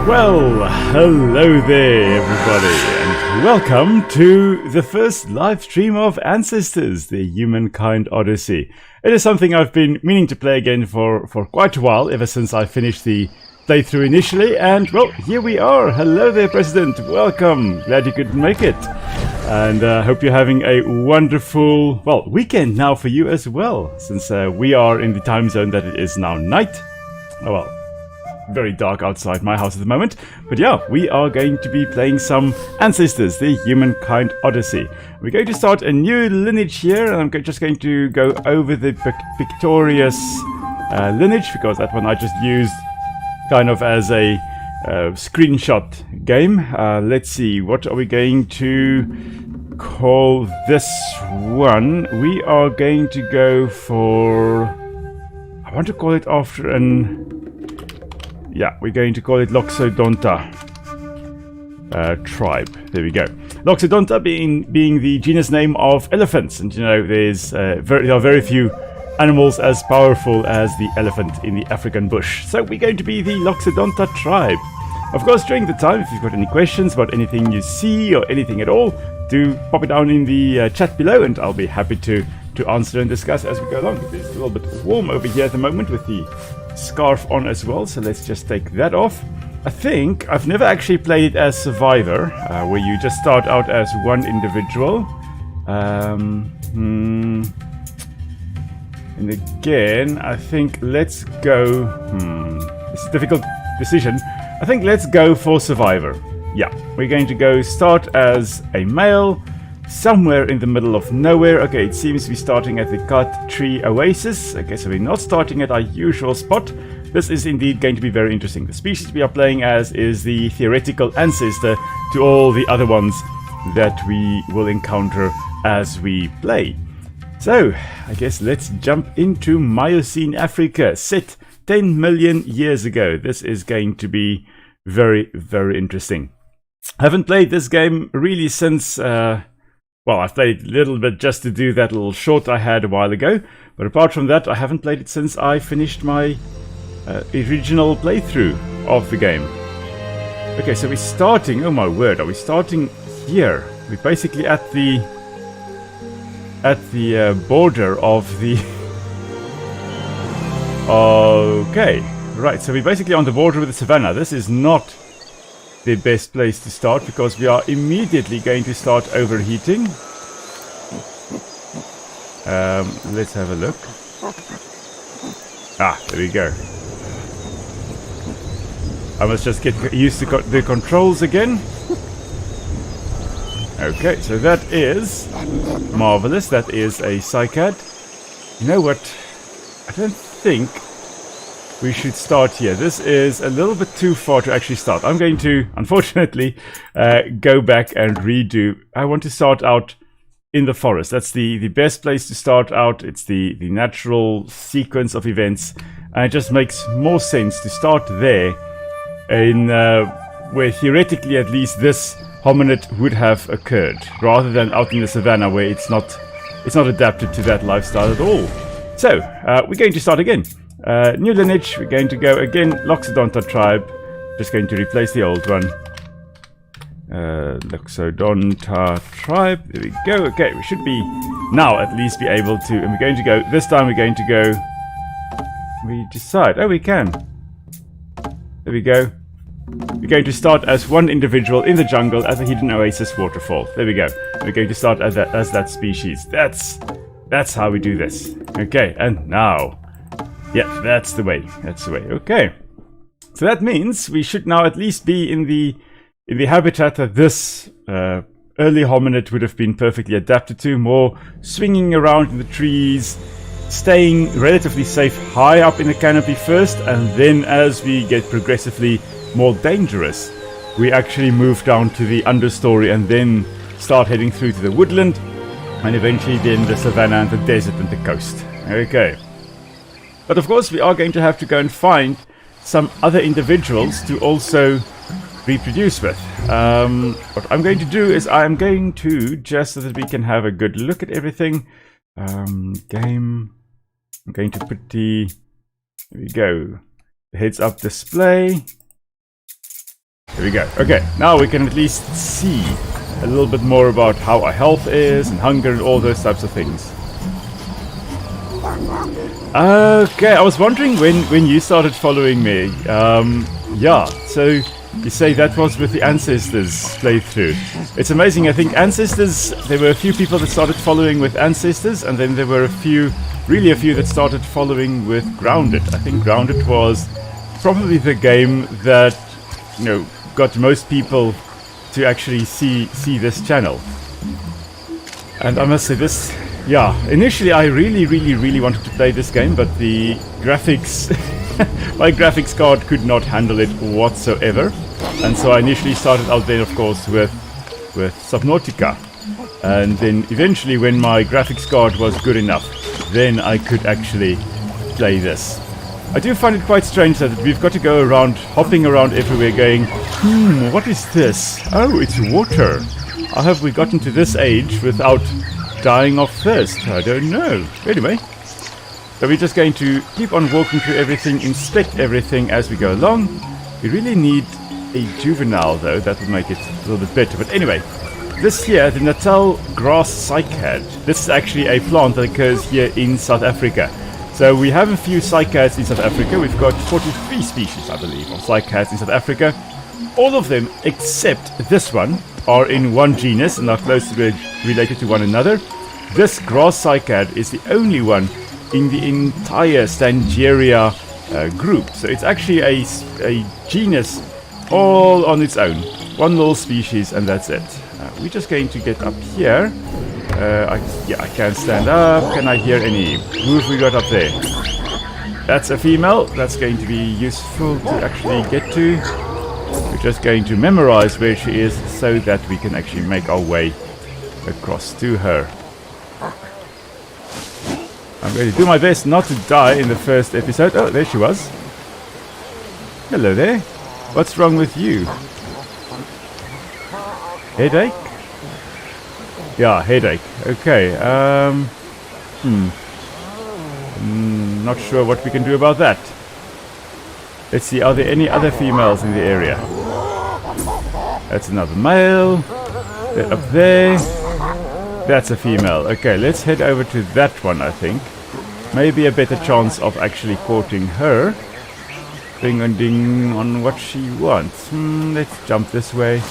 Well, hello there everybody, and welcome to the first live stream of Ancestors, the Humankind Odyssey. It is something I've been meaning to play again for quite a while, ever since I finished the playthrough initially, and well, here we are. Hello there, President, welcome, glad you could make it. And hope you're having a wonderful, well, weekend now for you as well, since we are in the time zone that it is now night. Oh well. Very dark outside my house at the moment, but yeah, we are going to be playing some Ancestors, the Humankind Odyssey. We're going to start a new lineage here, and I'm just going to go over the victorious lineage, because that one I just used kind of as a screenshot game. Let's see, what are we going to call this one? We are going to go for, I want to call it after an, yeah, we're going to call it Loxodonta tribe. There we go. Loxodonta being the genus name of elephants, and you know there are very few animals as powerful as the elephant in the African bush. So we're going to be the Loxodonta tribe. Of course, during the time, if you've got any questions about anything you see or anything at all, do pop it down in the chat below, and I'll be happy to answer and discuss as we go along. It's a little bit warm over here at the moment with the scarf on as well, so let's just take that off. I think I've never actually played it as Survivor, where you just start out as one individual. And again, I think let's go... it's a difficult decision. I think let's go for Survivor. Yeah, we're going to go start as a male, somewhere in the middle of nowhere. Okay, it seems to be starting at the Cut Tree Oasis. Okay, so we're not starting at our usual spot. This is indeed going to be very interesting. The species we are playing as is the theoretical ancestor to all the other ones that we will encounter as we play. So, I guess let's jump into Miocene Africa, set 10 million years ago. This is going to be very, very interesting. I haven't played this game really since... well, I've played a little bit just to do that little short I had a while ago, but apart from that, I haven't played it since I finished my original playthrough of the game. Okay, so we're starting, oh my word, are we starting here? We're basically at the border of the... Okay, right, so we're basically on the border with the savannah. This is not the best place to start, because we are immediately going to start overheating. Let's have a look. Ah, there we go. I must just get used to the controls again. Okay, so that is marvelous. That is a cycad. You know what? I don't think we should start here. This is a little bit too far to actually start. I'm going to, unfortunately, go back and redo. I want to start out in the forest. That's the best place to start out. It's the natural sequence of events. And it just makes more sense to start there, in where theoretically at least this hominid would have occurred, rather than out in the savannah where it's not adapted to that lifestyle at all. So, we're going to start again. New lineage, we're going to go again, Loxodonta tribe. Just going to replace the old one. Loxodonta tribe, there we go. Okay, we should be now at least be able to, and we're going to go, this time we're going to go, we decide, oh we can. There we go. We're going to start as one individual in the jungle at the hidden oasis waterfall. There we go. We're going to start as that species. That's how we do this. Okay, and now... yeah, that's the way. That's the way. Okay. So that means we should now at least be in the habitat that this early hominid would have been perfectly adapted to. More swinging around in the trees, staying relatively safe high up in the canopy first, and then as we get progressively more dangerous, we actually move down to the understory and then start heading through to the woodland, and eventually then the savannah and the desert and the coast. Okay. But of course we are going to have to go and find some other individuals to also reproduce with. What I'm going to do is I'm going to, just so that we can have a good look at everything, game, I'm going to put the, there we go, the heads up display. There we go. Okay, now we can at least see a little bit more about how our health is and hunger and all those types of things. Okay, I was wondering when you started following me. Yeah, so you say that was with the Ancestors playthrough. It's amazing, I think Ancestors, there were a few people that started following with Ancestors, and then there were a few that started following with Grounded. I think Grounded was probably the game that, you know, got most people to actually see this channel. And I must say this, yeah, initially I really wanted to play this game, but the graphics, my graphics card could not handle it whatsoever. And so I initially started out there, of course, with Subnautica. And then eventually when my graphics card was good enough, then I could actually play this. I do find it quite strange that we've got to go around, hopping around everywhere going, what is this? Oh, it's water. How have we gotten to this age without dying of thirst? I don't know. Anyway, so we're just going to keep on walking through everything, inspect everything as we go along. We really need a juvenile though, that would make it a little bit better. But anyway, this here, the Natal grass cycad. This is actually a plant that occurs here in South Africa. So we have a few cycads in South Africa. We've got 43 species, I believe, of cycads in South Africa. All of them, except this one, are in one genus and are closely related to one another. This grass cycad is the only one in the entire Stangeria group. So it's actually a genus all on its own. One little species, and that's it. We're just going to get up here. I can't stand up. Can I hear any? Who have we got up there? That's a female. That's going to be useful to actually get to. We're just going to memorize where she is so that we can actually make our way across to her. I'm going to do my best not to die in the first episode. Oh, there she was. Hello there. What's wrong with you? Headache? Yeah, headache. Okay. Not sure what we can do about that. Let's see, are there any other females in the area? That's another male. They're up there. That's a female. Okay, let's head over to that one, I think. Maybe a better chance of actually courting her. Ding and ding on what she wants. Let's jump this way.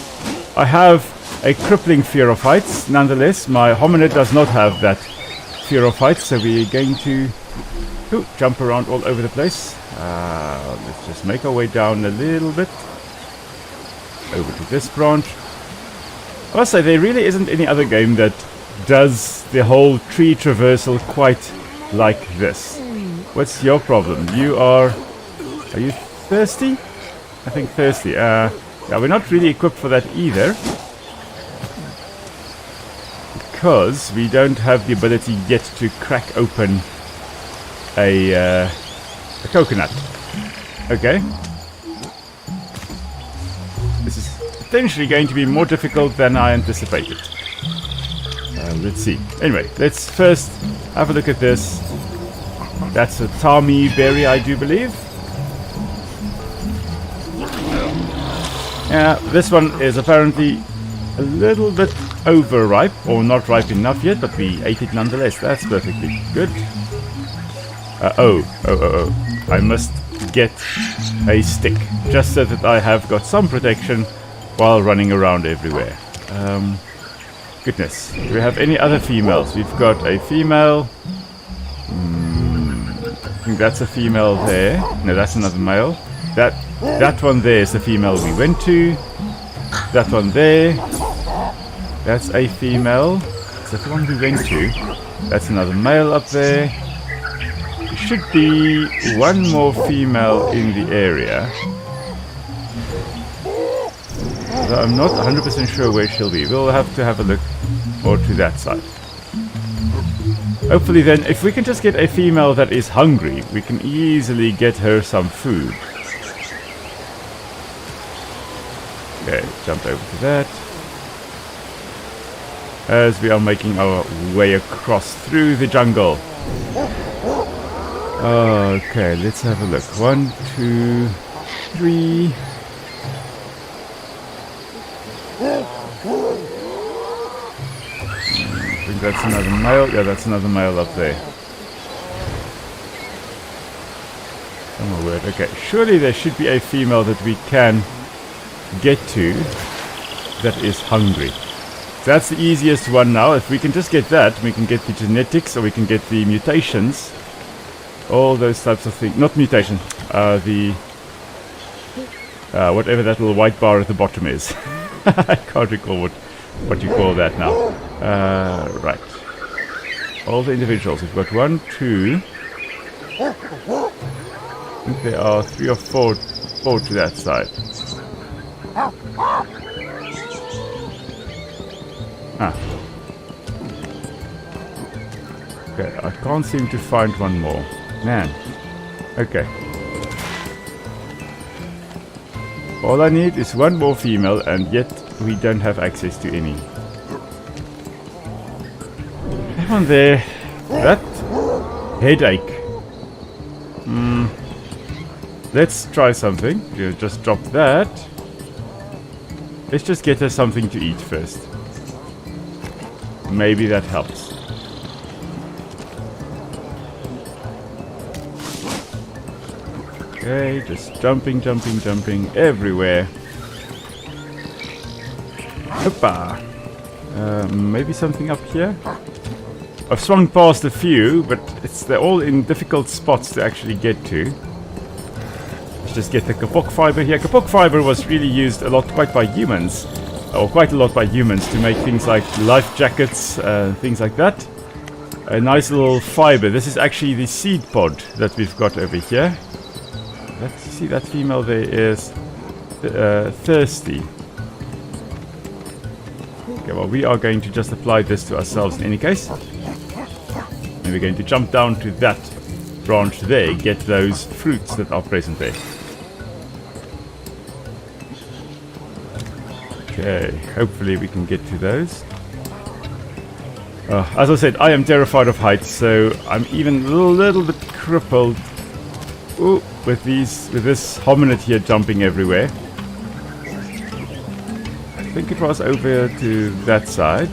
I have a crippling fear of heights. Nonetheless, my hominid does not have that fear of heights, so we're going to jump around all over the place. Let's just make our way down a little bit. Over to this branch. I must say, there really isn't any other game that does the whole tree traversal quite like this. What's your problem? Are you thirsty? I think thirsty. Yeah, we're not really equipped for that either. Because we don't have the ability yet to crack open a coconut. Okay. This is potentially going to be more difficult than I anticipated. Let's see. Anyway, let's first have a look at this. That's a Tami berry, I do believe. Yeah, this one is apparently a little bit overripe, or not ripe enough yet, but we ate it nonetheless. That's perfectly good. I must get a stick, just so that I have got some protection while running around everywhere. Goodness, do we have any other females? We've got a female. I think that's a female there. No, that's another male. That one there is the female we went to. That one there. That's a female. Is that the one we went to? That's another male up there. There should be one more female in the area. So I'm not 100% sure where she'll be. We'll have to have a look more to that side. Hopefully then, if we can just get a female that is hungry, we can easily get her some food. Okay, jump over to that. As we are making our way across through the jungle. Okay, let's have a look. 1, 2, 3. I think that's another male. Yeah, that's another male up there. Oh my word. Okay, surely there should be a female that we can get to that is hungry. That's the easiest one now. If we can just get that, we can get the genetics, or we can get the mutations. All those types of things. Not mutation. Whatever that little white bar at the bottom is. I can't recall what you call that now. Right. All the individuals. We've got 1, 2. I think there are 3 or 4 to that side. Okay, I can't seem to find one more. Man. Okay. All I need is one more female, and yet we don't have access to any. Come on there. That headache. Let's try something. We'll just drop that. Let's just get her something to eat first. Maybe that helps. Okay, just jumping everywhere. Hoppa! Maybe something up here? I've swung past a few, but they're all in difficult spots to actually get to. Let's just get the kapok fiber here. Kapok fiber was really used quite a lot by humans to make things like life jackets, things like that. A nice little fiber. This is actually the seed pod that we've got over here. Let's see, that female there is thirsty. Okay, well, we are going to just apply this to ourselves in any case. And we're going to jump down to that branch there, get those fruits that are present there. Okay, hopefully we can get to those. As I said, I am terrified of heights, so I'm even a little bit crippled. Ooh, with this hominid here jumping everywhere. I think it was over to that side.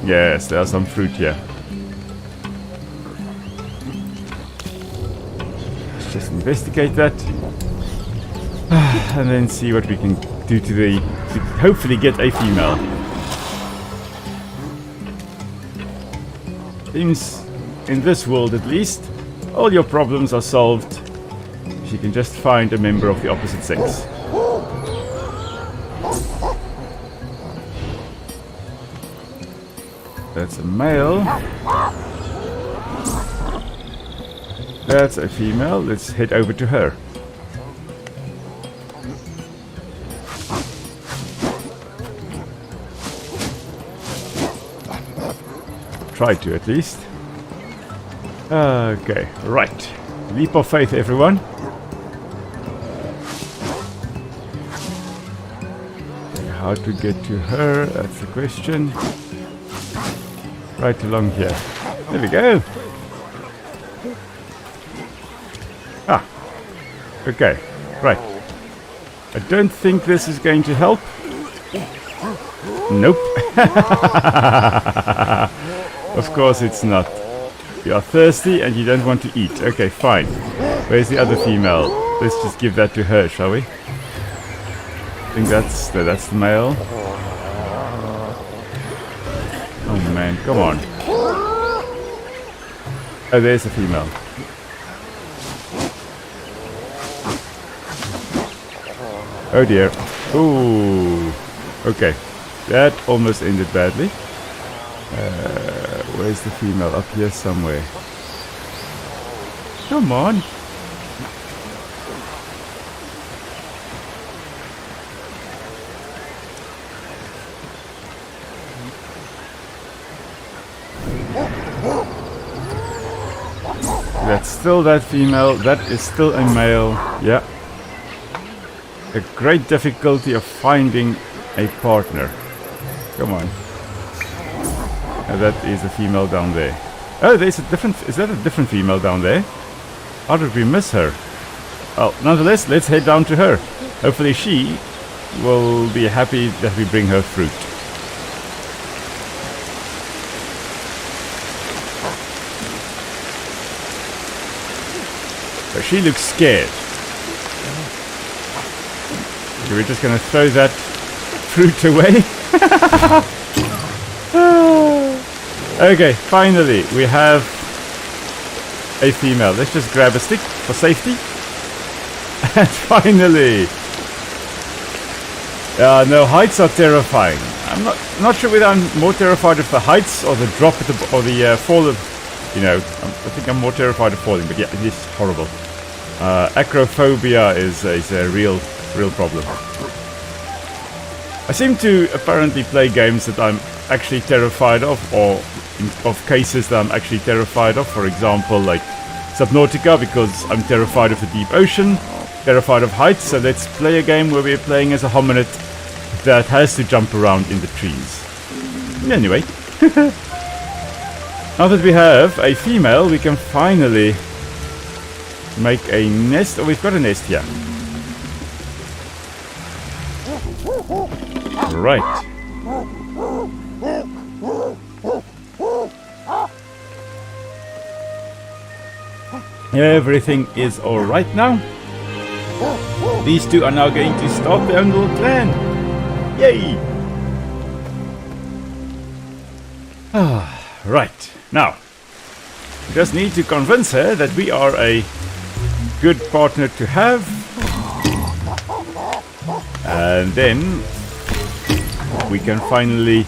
Yes, there's some fruit here. Let's just investigate that. And then see what we can do to hopefully get a female. Seems, in this world at least, all your problems are solved if you can just find a member of the opposite sex. That's a male. That's a female. Let's head over to her. Try to, at least. Okay, right. Leap of faith, everyone. How to get to her, that's the question. Right along here. There we go. Okay, right. I don't think this is going to help. Nope. Of course it's not. You are thirsty and you don't want to eat. Okay, fine. Where's the other female? Let's just give that to her, shall we? I think that's the male. Oh man, come on. Oh, there's the female. Oh dear. Ooh. Okay. That almost ended badly. Where's the female? Up here somewhere. Come on. That's still that female. That is still a male. Yeah. A great difficulty of finding a partner. Come on. And that is a female down there. Oh, there's a different... Is that a different female down there? How did we miss her? Well, nonetheless, let's head down to her. Hopefully she will be happy that we bring her fruit. So she looks scared. So we're just gonna throw that fruit away. Okay, finally we have a female. Let's just grab a stick for safety. And finally, no, heights are terrifying. I'm not sure whether I'm more terrified of the heights or the drop at the or the fall of, you know. I think I'm more terrified of falling. But yeah, it is horrible. Acrophobia is a real problem. I seem to apparently play games that I'm actually terrified of, or of cases that I'm actually terrified of. For example, like Subnautica, because I'm terrified of the deep ocean, terrified of heights. So let's play a game where we're playing as a hominid that has to jump around in the trees. Anyway, now that we have a female, we can finally make a nest. Oh, we've got a nest here. Right. Everything is alright now. These two are now going to start their own little clan. Yay! Right. Now, we just need to convince her that we are a good partner to have. And then we can finally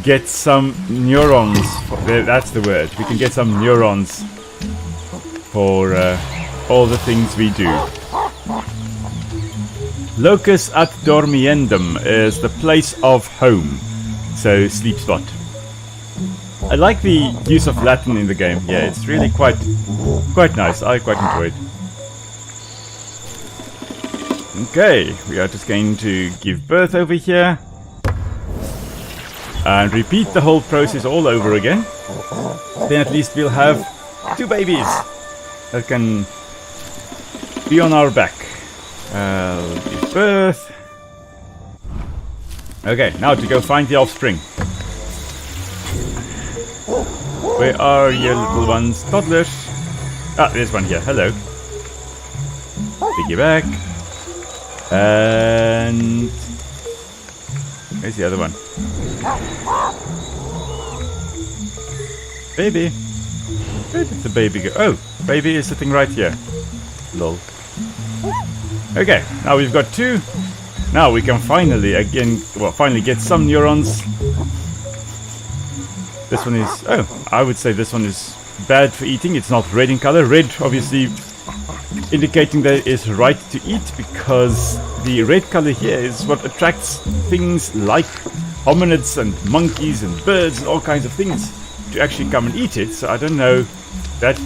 get some neurons. That's the word. We can get some neurons for all the things we do. Locus ad dormiendum is the place of home. So, sleep spot. I like the use of Latin in the game. Yeah, it's really quite nice. I quite enjoy it. Okay, we are just going to give birth over here. And repeat the whole process all over again. Then at least we'll have 2 babies that can be on our back. Give birth. Okay, now to go find the offspring. Where are your little ones? Toddlers. Ah, there's one here. Hello. Piggyback. And where's the other one? Baby. Where did the baby go? Oh, baby is sitting right here. Lol. Okay, now we've got 2. Now we can finally get some neurons. This one is, I would say this one is bad for eating. It's not red in color. Red, obviously, indicating that it is right to eat, because the red color here is what attracts things like hominids and monkeys and birds and all kinds of things to actually come and eat it. So I don't know, that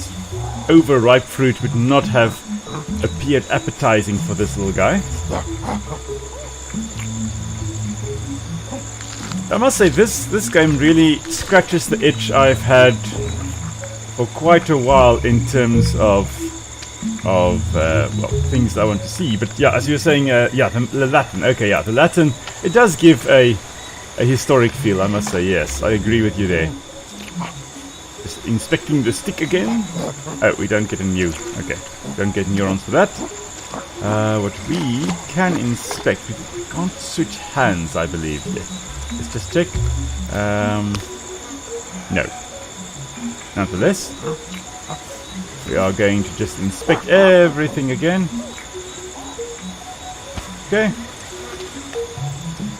overripe fruit would not have appeared appetizing for this little guy. I must say, this game really scratches the itch I've had for quite a while in terms of things I want to see. But yeah, as you were saying, the Latin. Okay, yeah, the Latin, it does give a historic feel, I must say. Yes, I agree with you there. Just inspecting the stick again. Oh, we don't get a new. Okay, don't get neurons for that. What we can inspect, we can't switch hands, I believe. Yes. Let's just check. No. Nonetheless, we are going to just inspect everything again. Okay.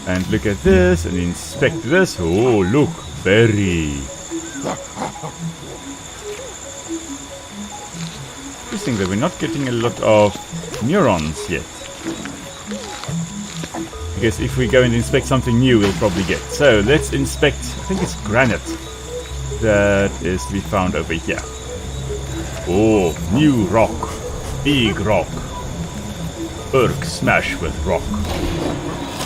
And look at this and inspect this. Oh, look. Berry. Interesting that we're not getting a lot of neurons yet. Because if we go and inspect something new, we'll probably get. So let's inspect, I think it's granite that is to be found over here. Oh, new rock. Big rock. Urk smash with rock.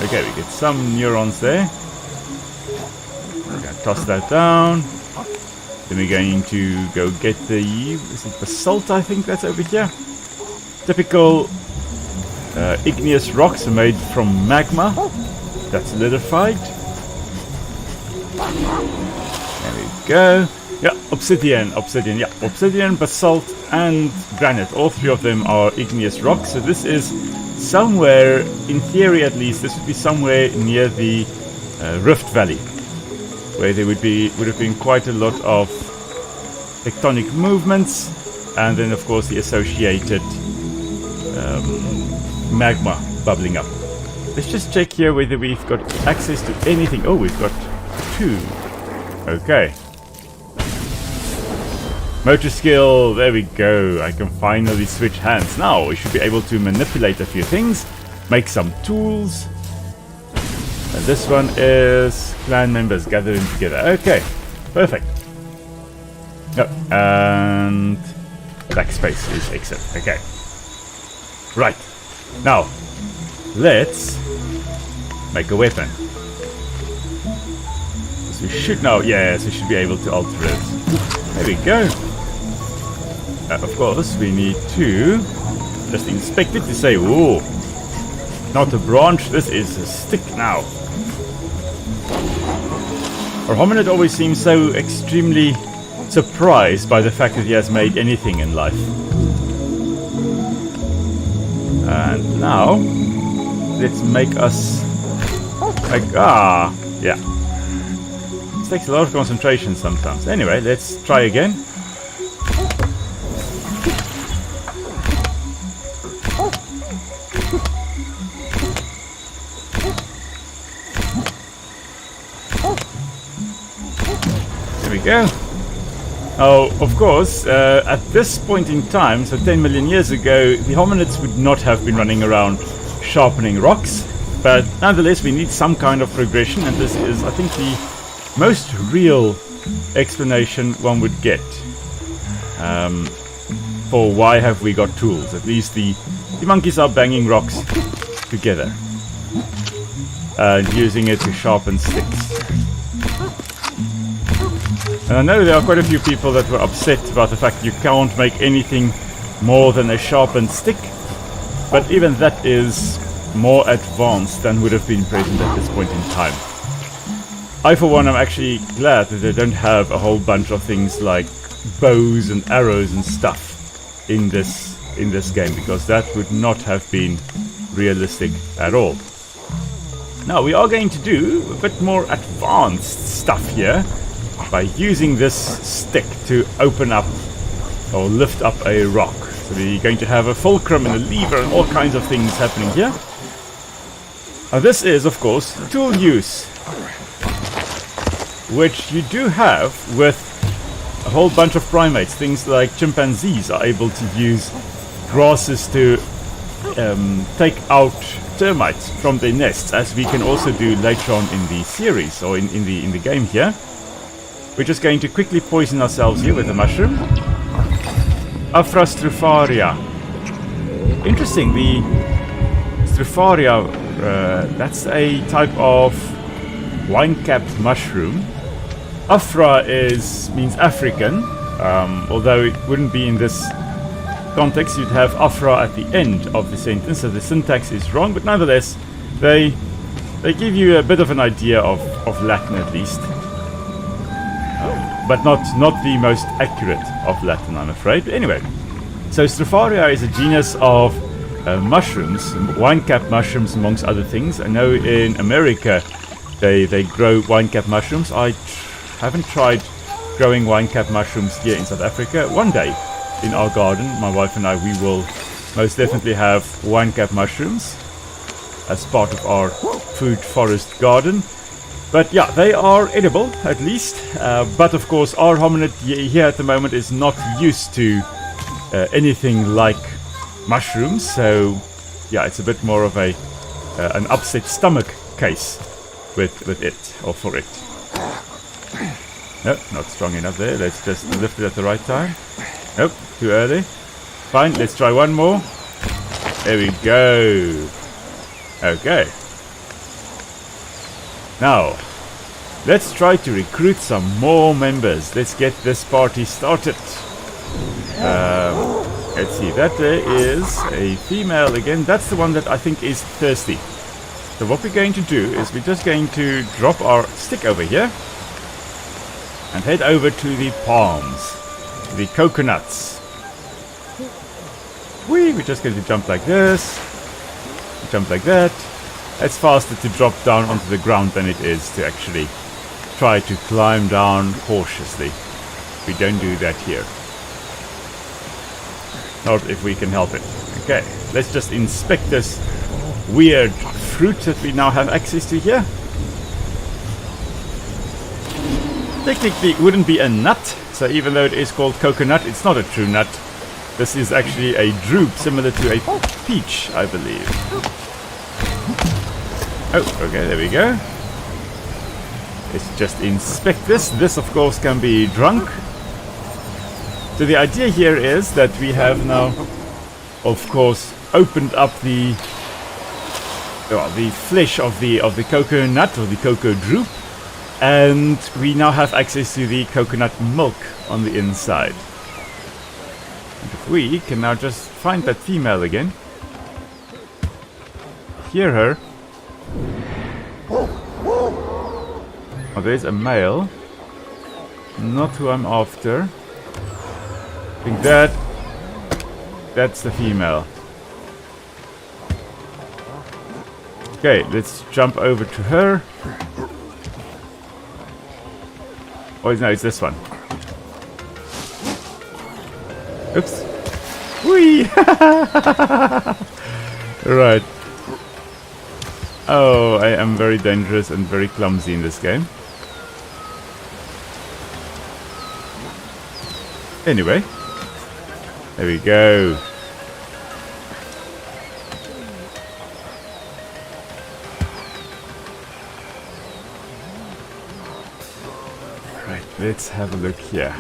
Okay, we get some neurons there. We're going to toss that down. Then we're going to go get the, is it basalt, I think that's over here. Typical igneous rocks are made from magma that's solidified. There we go. Yeah, obsidian, yeah, obsidian, basalt, and granite. All three of them are igneous rocks. So this is somewhere, in theory at least, this would be somewhere near the Rift Valley, where there would have been quite a lot of tectonic movements, and then of course the associated magma bubbling up. Let's just check here whether we've got access to anything. Oh, we've got 2. Okay. Motor skill, there we go. I can finally switch hands. Now we should be able to manipulate a few things, make some tools. And this one is clan members gathering together. Okay, perfect. Oh, and backspace is exit. Okay. Right. Now, let's make a weapon. So we should now, yes, we should be able to alter it. There we go. Of course, we need to just inspect it to say, oh, not a branch, this is a stick now. Our hominid always seems so extremely surprised by the fact that he has made anything in life. And now, let's make us like, yeah. This takes a lot of concentration sometimes. Anyway, let's try again. There we go. Oh, of course, at this point in time, so 10 million years ago, the hominids would not have been running around sharpening rocks, but nonetheless we need some kind of progression, and this is, I think, the most real explanation one would get for why have we got tools. At least the monkeys are banging rocks together and using it to sharpen sticks. And I know there are quite a few people that were upset about the fact you can't make anything more than a sharpened stick, but even that is more advanced than would have been present at this point in time. I, for one, am actually glad that they don't have a whole bunch of things like bows and arrows and stuff in this game, because that would not have been realistic at all. Now, we are going to do a bit more advanced stuff here, by using this stick to open up or lift up a rock. So we're going to have a fulcrum and a lever and all kinds of things happening here. Now this is, of course, tool use, which you do have with a whole bunch of primates. Things like chimpanzees are able to use grasses to take out termites from their nests, as we can also do later on in the series, or in the game here. We're just going to quickly poison ourselves here with a mushroom. Afrastropharia. Interesting, the Stropharia, that's a type of wine-capped mushroom. Afra means African, although it wouldn't be in this context. You'd have Afra at the end of the sentence, so the syntax is wrong, but nonetheless, they give you a bit of an idea of Latin at least. But not the most accurate of Latin, I'm afraid. But anyway, so Stropharia is a genus of mushrooms, wine-capped mushrooms amongst other things. I know in America they grow wine-capped mushrooms. I haven't tried growing wine-capped mushrooms here in South Africa. One day in our garden, my wife and I, we will most definitely have wine-capped mushrooms as part of our food forest garden. But yeah, they are edible, at least. But of course, our hominid here at the moment is not used to anything like mushrooms. So yeah, it's a bit more of an upset stomach case with it, or for it. Nope, not strong enough there. Let's just lift it at the right time. Nope, too early. Fine, let's try one more. There we go. Okay. Now, let's try to recruit some more members. Let's get this party started. Let's see, that there is a female again. That's the one that I think is thirsty. So what we're going to do is we're just going to drop our stick over here and head over to the palms, the coconuts. We're just going to jump like this, jump like that. It's faster to drop down onto the ground than it is to actually try to climb down cautiously. We don't do that here. Not if we can help it. Okay, let's just inspect this weird fruit that we now have access to here. Technically it wouldn't be a nut, so even though it is called coconut, it's not a true nut. This is actually a drupe similar to a peach, I believe. Oh, okay, there we go. Let's just inspect this. This, of course, can be drunk. So the idea here is that we have now, of course, opened up the flesh of the coconut or the cocoa drupe, and we now have access to the coconut milk on the inside. And if we can now just find that female again, hear her. Oh, there's a male. Not who I'm after. I think that's the female. Okay, let's jump over to her. Oh no, it's this one. Oops. Whee! Right. Oh, I am very dangerous and very clumsy in this game. Anyway. There we go. Right, let's have a look here.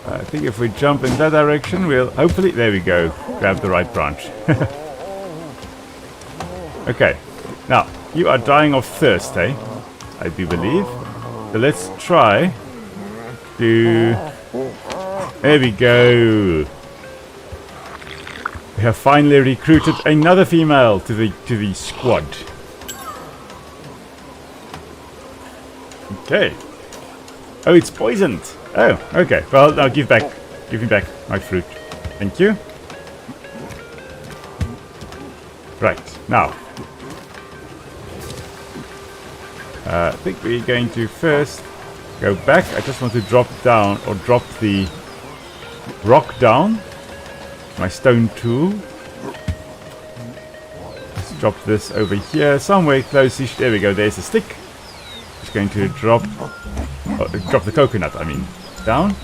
I think if we jump in that direction, we'll hopefully... There we go. Grab the right branch. Okay. Now, you are dying of thirst, eh? I do believe. So let's try to... There we go. We have finally recruited another female to the squad. Okay. Oh, it's poisoned. Oh, okay. Well, now give me back my fruit. Thank you. Right, now. I think we're going to first go back. I just want to drop down, or drop the rock down. My stone tool. Let's drop this over here, somewhere close-ish. There we go, there's a stick. Just going to drop the coconut, I mean, down.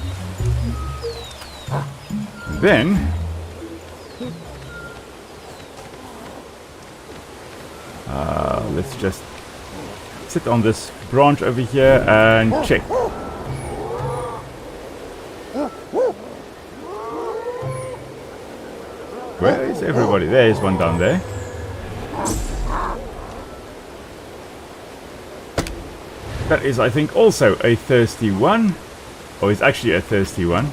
And then let's just sit on this branch over here and check. Where is everybody? There is one down there. That is, I think, also a thirsty one. Or it's actually a thirsty one.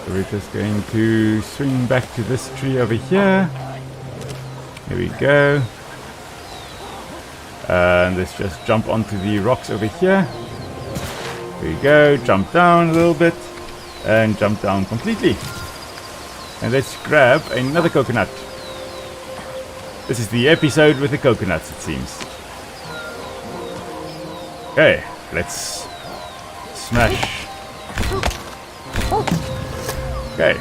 So we're just going to swing back to this tree over here. Here we go. And let's just jump onto the rocks over here. Here we go. Jump down a little bit. And jump down completely. And let's grab another coconut. This is the episode with the coconuts, it seems. Okay, let's smash. Okay.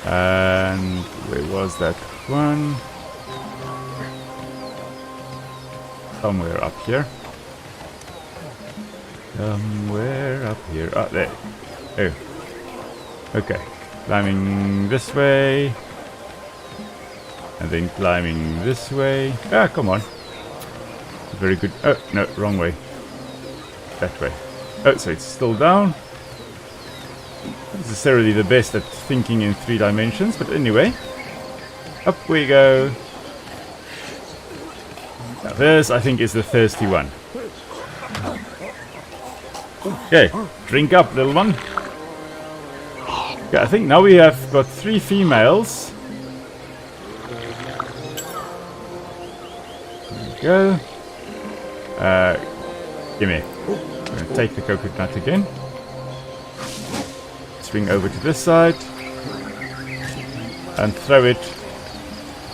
And where was that one? Somewhere up here. Somewhere up here. Ah, there. Oh. Okay. Climbing this way. And then climbing this way. Ah, come on. Very good. Oh, no, wrong way. That way. Oh, so it's still down. Not necessarily the best at thinking in 3 dimensions, but anyway. Up we go. Now this, I think, is the thirsty one. Okay, drink up, little one. Okay, I think now we have got 3 females. There we go. Gimme. I'm going to take the coconut again. Swing over to this side. And throw it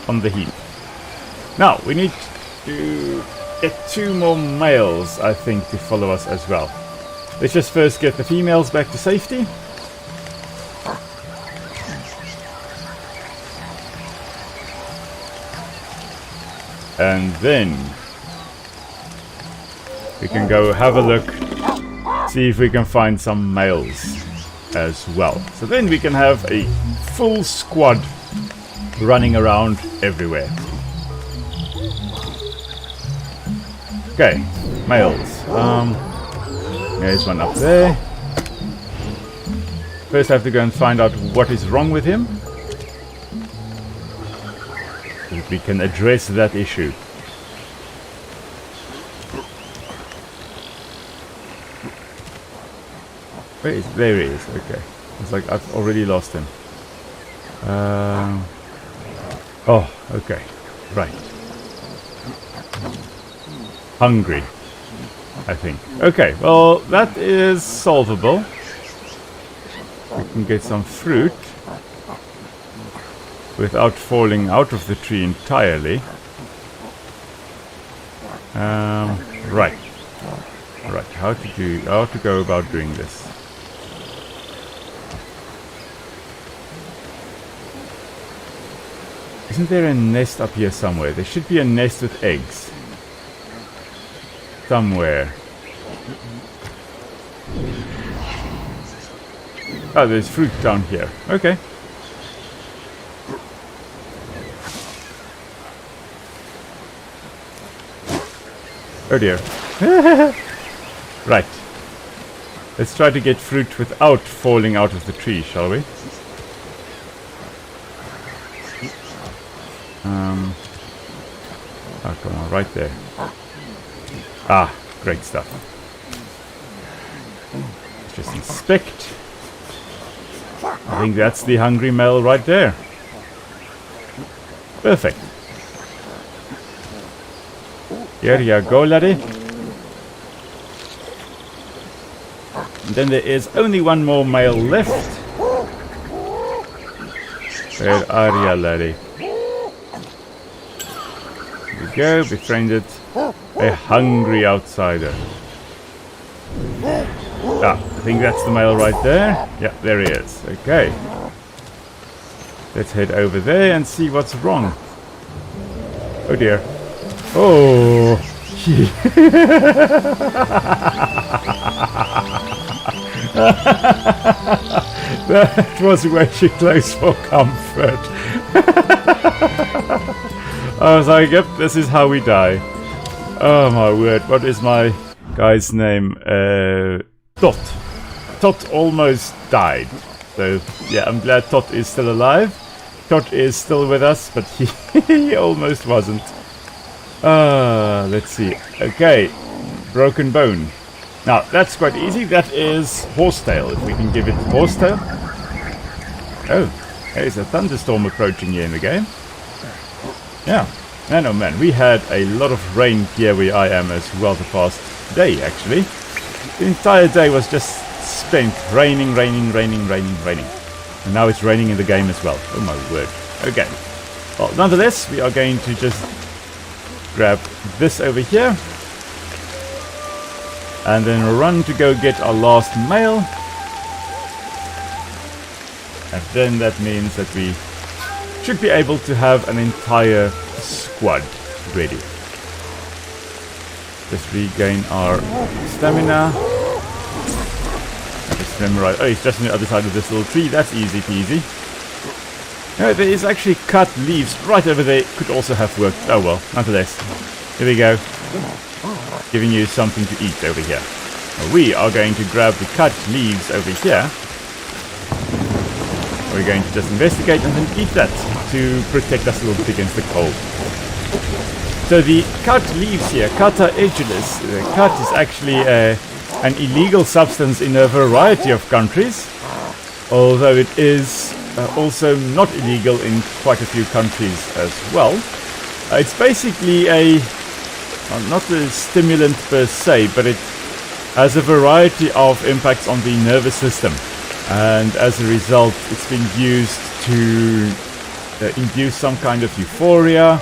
on the heap. Now, we need to get 2 more males, I think, to follow us as well. Let's just first get the females back to safety. And then we can go have a look, see if we can find some males as well. So then we can have a full squad running around everywhere. Okay, males. There's one up there. First I have to go and find out what is wrong with him, so that we can address that issue. Where is? There he is. Okay. It's like I've already lost him. Oh, okay. Right. Hungry, I think. Okay, well, that is solvable. We can get some fruit without falling out of the tree entirely. Right. Right, how to go about doing this. Isn't there a nest up here somewhere? There should be a nest with eggs. Somewhere. Oh, there's fruit down here. Okay. Oh dear. Right. Let's try to get fruit without falling out of the tree, shall we? Oh, come on, right there. Ah, great stuff. Let's just inspect. I think that's the hungry male right there. Perfect. Here you go, laddie. And then there is only one more male left. Where are you, laddie? Here we go, befriended a hungry outsider. Ah, I think that's the male right there. Yeah, there he is. Okay. Let's head over there and see what's wrong. Oh dear. Oh. That was way too close for comfort. I was like, yep, this is how we die. Oh my word, what is my guy's name? Tot. Tot almost died. So, yeah, I'm glad Tot is still alive. Tot is still with us, but he almost wasn't. Let's see. Okay, broken bone. Now, that's quite easy. That is horsetail, if we can give it horsetail. Oh, there's a thunderstorm approaching here in the game. Yeah. Man, oh man, we had a lot of rain here where I am as well the past day, actually. The entire day was just spent raining. And now it's raining in the game as well. Oh my word. Okay. Well, nonetheless, we are going to just grab this over here. And then run to go get our last male. And then that means that we should be able to have an entire squad ready. Just regain our stamina. Just memorize. Oh, it's just on the other side of this little tree. That's easy peasy. No, there is actually cut leaves right over there. Could also have worked. Oh well, nonetheless. Here we go. Giving you something to eat over here. We are going to grab the cut leaves over here. We're going to just investigate and then eat that to protect us a little bit against the cold. So the cut leaves here, Cata edulis. The cut is actually an illegal substance in a variety of countries, although it is also not illegal in quite a few countries as well. It's basically not a stimulant per se, but it has a variety of impacts on the nervous system, and as a result it's been used to induce some kind of euphoria.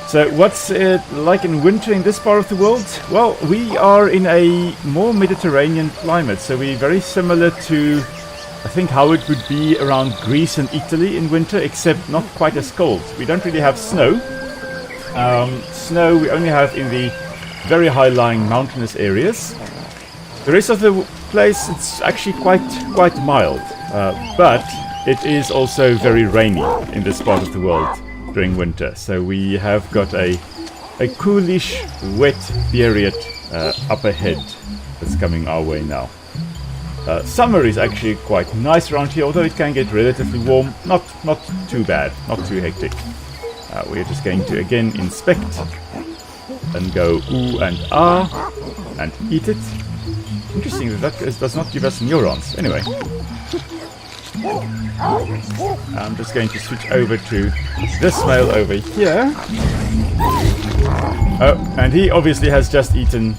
So what's it like in winter in this part of the world? Well, we are in a more Mediterranean climate, so we're very similar to, I think, how it would be around Greece and Italy in winter, except not quite as cold. We don't really have snow. Snow we only have in the very high-lying mountainous areas. The rest of the place, it's actually quite mild, but it is also very rainy in this part of the world during winter. So we have got a coolish, wet period up ahead that's coming our way now. Summer is actually quite nice around here, although it can get relatively warm. Not too bad, not too hectic. We're just going to again inspect and go ooh and ah and eat it. Interesting that does not give us neurons. Anyway, I'm just going to switch over to this male over here. Oh, and he obviously has just eaten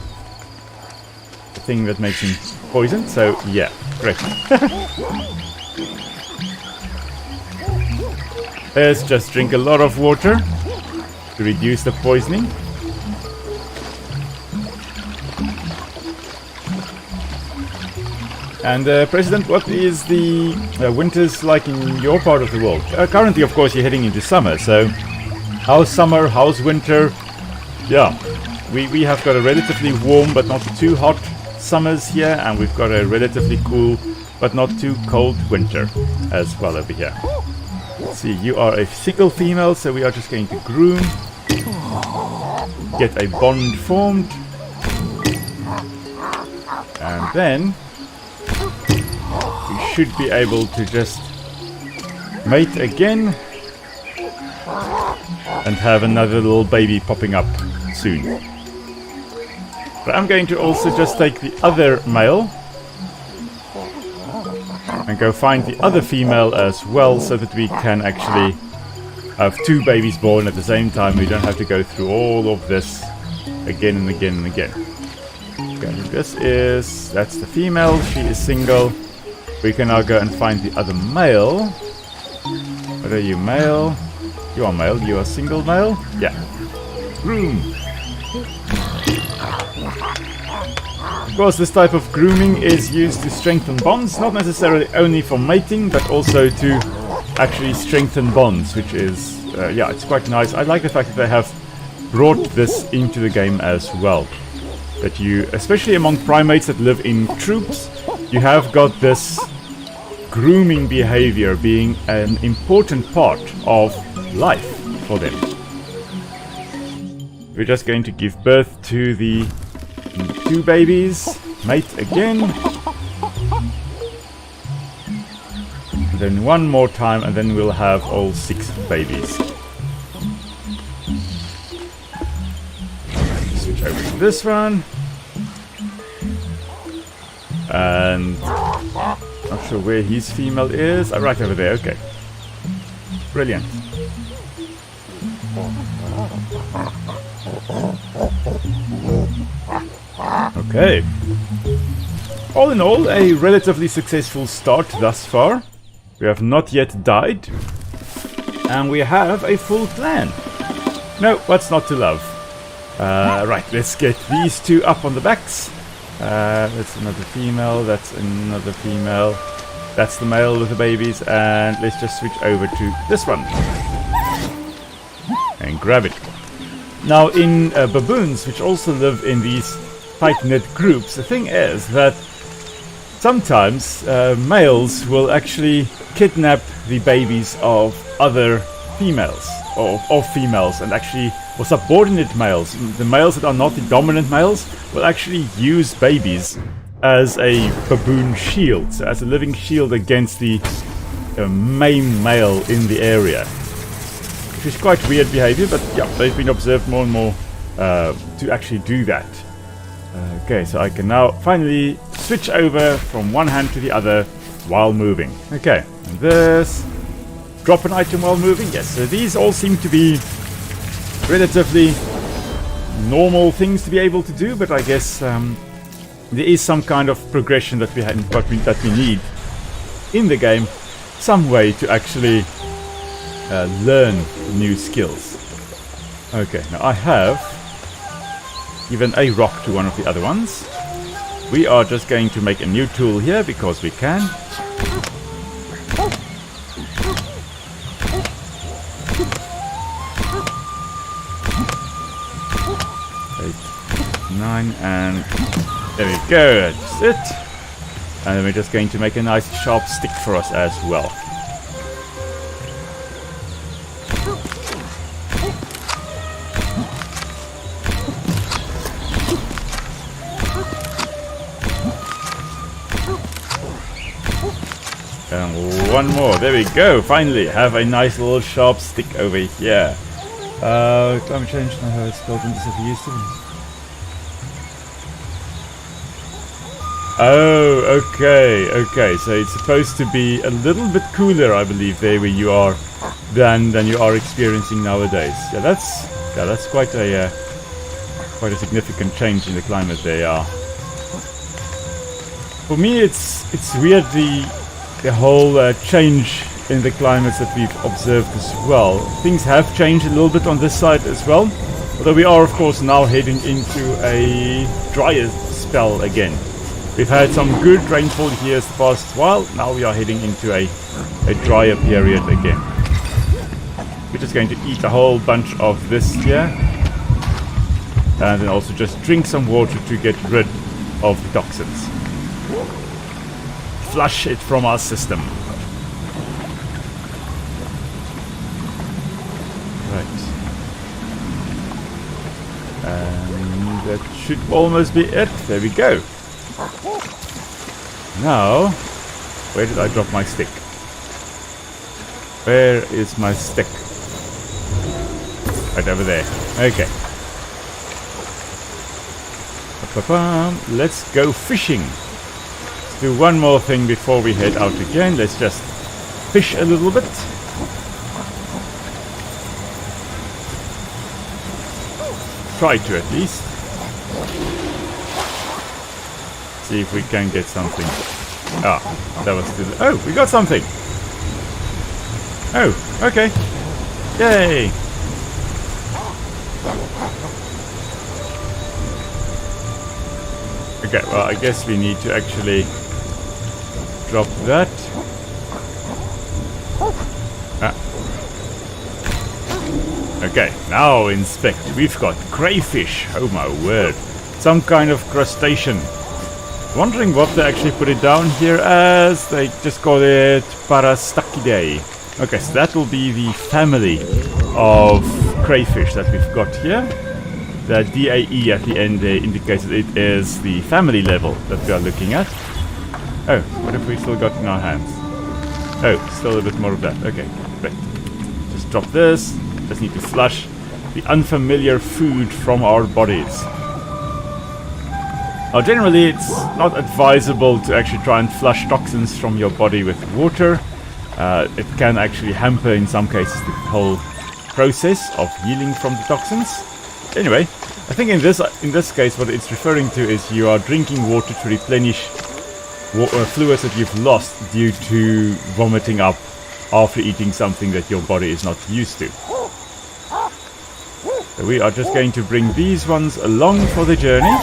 the thing that makes him poisoned, so yeah, great. Let's just drink a lot of water to reduce the poisoning. And President, what is the winters like in your part of the world? Currently, of course, you're heading into summer, so how's summer, how's winter? Yeah, we have got a relatively warm but not too hot summers here, and we've got a relatively cool but not too cold winter as well over here. Let's see, you are a single female, so we are just going to groom, get a bond formed, and then we should be able to just mate again and have another little baby popping up soon. But I'm going to also just take the other male and go find the other female as well, so that we can actually have two babies born at the same time. We don't have to go through all of this again and again and again. Okay, that's the female, she is single. We can now go and find the other male. What are you, male? You are male, you are single male? Yeah. Groom. Of course, this type of grooming is used to strengthen bonds, not necessarily only for mating, but also to actually strengthen bonds, which is, yeah, it's quite nice. I like the fact that they have brought this into the game as well. That you, especially among primates that live in troops, you have got this grooming behavior being an important part of life for them. We're just going to give birth to the two babies, mate again, and then one more time, and then we'll have all 6 babies. Switch over to this one, and not sure where his female is. Oh, right over there. Okay, brilliant. Okay. All in all, a relatively successful start thus far. We have not yet died. And we have a full clan. No, what's not to love? Right, let's get these two up on the backs. That's another female, that's another female. That's the male with the babies. And let's just switch over to this one. And grab it. Now, in baboons, which also live in these tight-knit groups, the thing is that sometimes males will actually kidnap the babies of other females, or of females, and actually, or subordinate males. The males that are not the dominant males will actually use babies as a baboon shield, so as a living shield against the main male in the area. which is quite weird behavior, but yeah, they've been observed more and more to actually do that. Okay, so I can now finally switch over from one hand to the other while moving. Okay, and this, drop an item while moving. Yes, so these all seem to be relatively normal things to be able to do, but I guess there is some kind of progression that we need in the game, some way to actually learn new skills. Okay, now I have given a rock to one of the other ones. We are just going to make a new tool here because we can. 8, 9, and there we go, that's it. And then we're just going to make a nice sharp stick for us as well. And one more, there we go, finally have a nice little sharp stick over here. Climate change, not how it's spelled in this if you used to. Oh, okay, so it's supposed to be a little bit cooler, I believe, there where you are than you are experiencing nowadays. Yeah, that's quite a significant change in the climate there. Yeah. For me, it's weird the whole change in the climates that we've observed as well. Things have changed a little bit on this side as well, although we are of course now heading into a drier spell again. We've had some good rainfall here the past while, now we are heading into a drier period again. We're just going to eat a whole bunch of this here, and then also just drink some water to get rid of the toxins. Flush it from our system. Right. And that should almost be it. There we go. Now, where did I drop my stick? Where is my stick? Right over there. Okay. Let's go fishing. Let's do one more thing before we head out again. Let's just fish a little bit. Try to at least. See if we can get something. Ah, that was still. Oh, we got something. Oh, okay. Yay! Okay, well, I guess we need to actually drop that. Ah. Okay, now inspect. We've got crayfish. Oh my word. Some kind of crustacean. Wondering what they actually put it down here as. They just call it Parastachidae. Okay, so that will be the family of crayfish that we've got here. The DAE at the end indicates that it is the family level that we are looking at. Oh, what have we still got in our hands? Oh, still a bit more of that. Okay, great. Just drop this. Just need to flush the unfamiliar food from our bodies. Now, generally, it's not advisable to actually try and flush toxins from your body with water. It can actually hamper, in some cases, the whole process of healing from the toxins. Anyway, I think in this case, what it's referring to is you are drinking water to replenish fluids that you've lost due to vomiting up after eating something that your body is not used to. So we are just going to bring these ones along for the journey.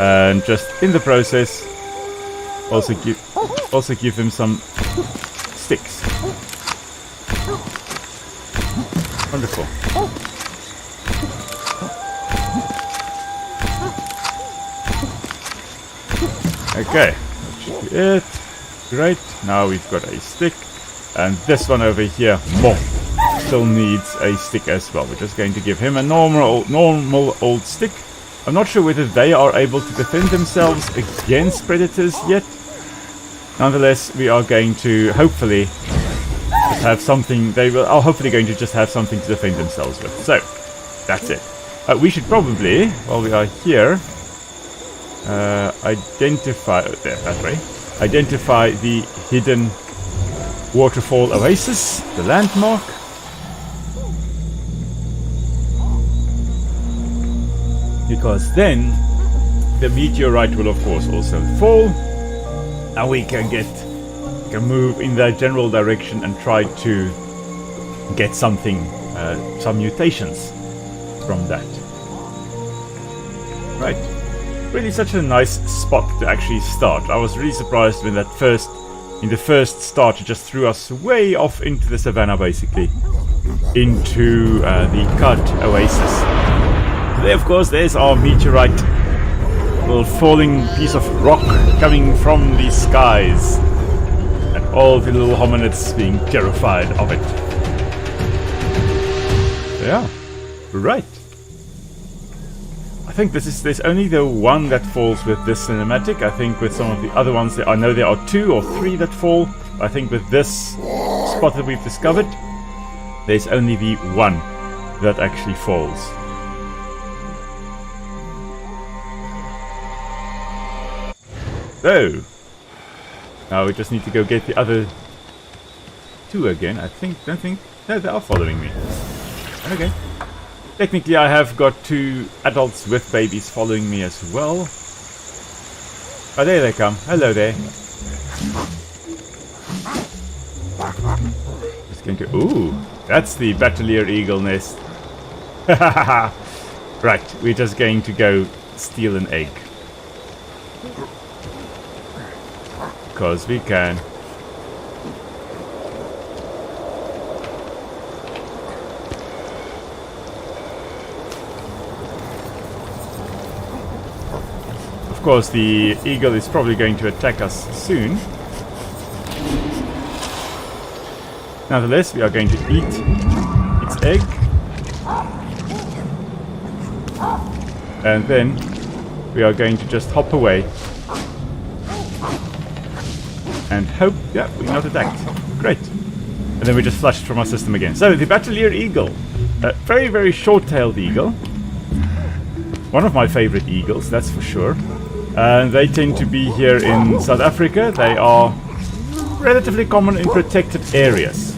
And just in the process, also give them some sticks. Wonderful. Okay, that should be it. Great. Now we've got a stick, and this one over here, still needs a stick as well. We're just going to give him a normal old stick. I'm not sure whether they are able to defend themselves against predators yet. Nonetheless, we are going to hopefully just have something. They are hopefully going to just have something to defend themselves with. So that's it. We should probably, while we are here, identify the hidden waterfall oasis, the landmark. Because then the meteorite will of course also fall, and we can move in that general direction and try to get something, some mutations from that. Right. Really such a nice spot to actually start. I was really surprised when in the first start it just threw us way off into the savannah, basically. Into the Cud Oasis. There, of course, there's our meteorite. Little falling piece of rock coming from the skies. And all the little hominids being terrified of it. Yeah. Right. I think there's only the one that falls with this cinematic. I think with some of the other ones, I know there are 2 or 3 that fall. I think with this spot that we've discovered, there's only the one that actually falls. So, now we just need to go get the other 2 again. No, they are following me. Okay. Technically, I have got 2 adults with babies following me as well. Oh, there they come. Hello there. Just going to... Ooh, that's the Battalier Eagle nest. Right, we're just going to go steal an egg. Because we can. Of course, the eagle is probably going to attack us soon. Nonetheless, we are going to eat its egg. And then we are going to just hop away. And hope, yeah, we're not attacked. Great. And then we just flushed from our system again. So, the Battalier Eagle. A very, very short-tailed eagle. One of my favorite eagles, that's for sure. And they tend to be here in South Africa. They are relatively common in protected areas.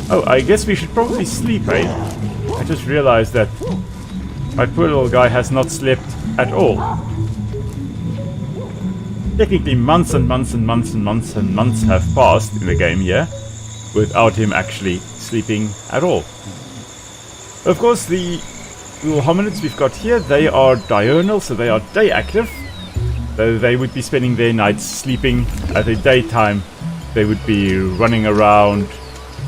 Oh, I guess we should probably sleep, eh? I just realized that my poor little guy has not slept at all. Technically months and months and months and months and months have passed in the game here without him actually sleeping at all. Of course, the little hominids we've got here, they are diurnal, so they are day active. So they would be spending their nights sleeping. At the daytime, they would be running around,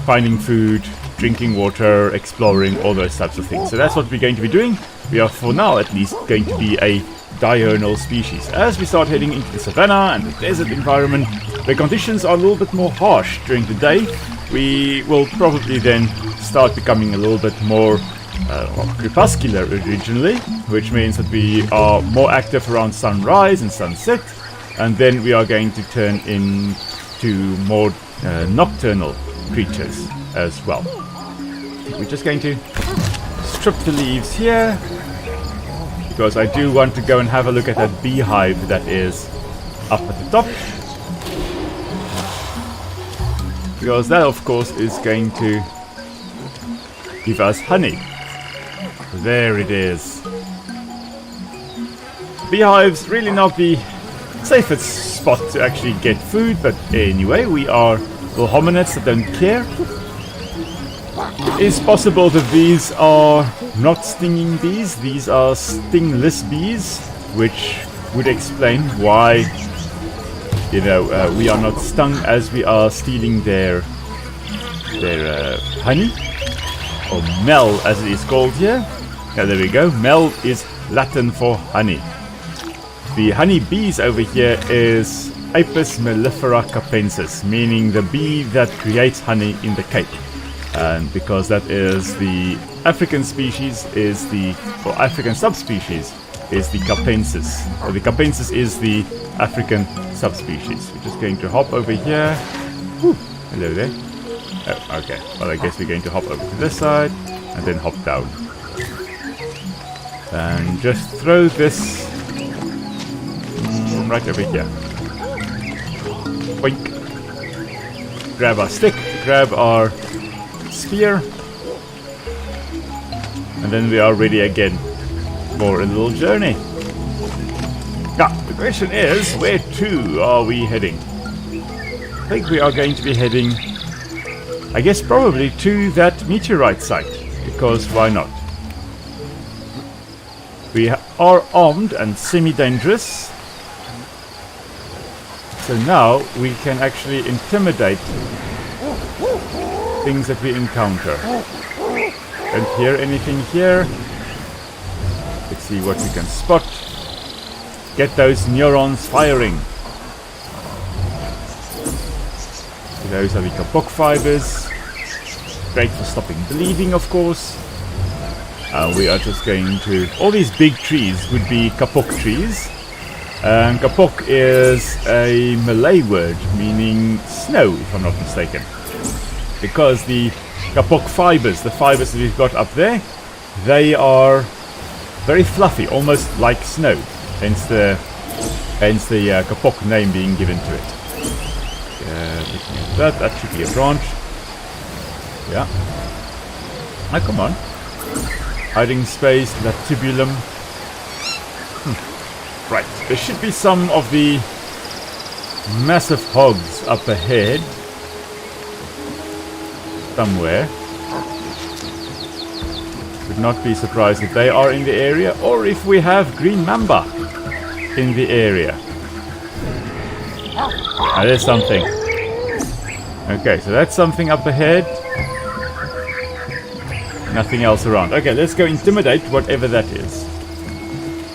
finding food, drinking water, exploring, all those types of things. So that's what we're going to be doing. We are, for now at least, going to be a diurnal species. As we start heading into the savannah and the desert environment, the conditions are a little bit more harsh during the day. We will probably then start becoming a little bit more crepuscular originally, which means that we are more active around sunrise and sunset, and then we are going to turn into more nocturnal creatures as well. We're just going to strip the leaves here, because I do want to go and have a look at that beehive that is up at the top. Because that, of course, is going to give us honey. There it is. Beehives really not the safest spot to actually get food, but anyway, we are little hominids that don't care. It is possible that these are not stinging bees, these are stingless bees, which would explain why, you know, we are not stung as we are stealing their honey, or mel as it is called here. Yeah, there we go. Mel is Latin for honey. The honey bees over here is Apis mellifera capensis, meaning the bee that creates honey in the cake. And because that is the African species, or African subspecies, is the capensis. So the capensis is the African subspecies. We're just going to hop over here. Whew. Hello there. Oh, okay. Well, I guess we're going to hop over to this side and then hop down. And just throw this right over here. Boink. Grab our stick, grab our sphere, and then we are ready again for a little journey. Now, the question is, where to are we heading? I think we are going to be heading, I guess probably to that meteorite site, because why not? We are armed and semi-dangerous, so now we can actually intimidate things that we encounter. Don't hear anything here. Let's see what we can spot. Get those neurons firing. Those are the kapok fibers. Great for stopping bleeding, of course. We are just going to... all these big trees would be kapok trees. And kapok is a Malay word meaning snow, if I'm not mistaken. Because the kapok fibers, the fibers that we've got up there, they are very fluffy, almost like snow. Hence the kapok name being given to it. That should be a branch. Yeah. Oh, come on. Hiding space, latibulum. Right, there should be some of the massive hogs up ahead. Somewhere. Would not be surprised if they are in the area, or if we have green mamba in the area. Now there's something. Okay, so that's something up ahead. Nothing else around. Okay, let's go intimidate whatever that is.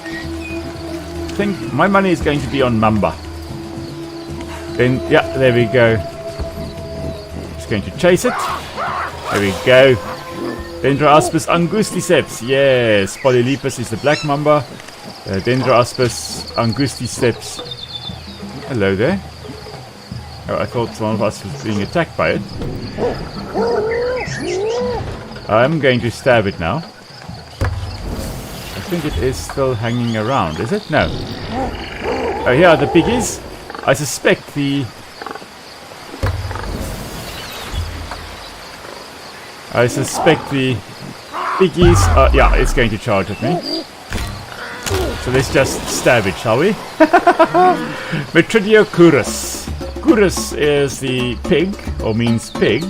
I think my money is going to be on mamba. Then, yeah, there we go. Just going to chase it. There we go. Dendroaspis angusticeps. Yes, Polylepis is the black mamba. Dendroaspis angusticeps. Hello there. Oh, I thought one of us was being attacked by it. I'm going to stab it now. I think it is still hanging around, is it? No. Oh, here are the piggies. I suspect the... piggies... yeah, it's going to charge at me. So let's just stab it, shall we? Metridio curus. Curus is the pig, or means pig.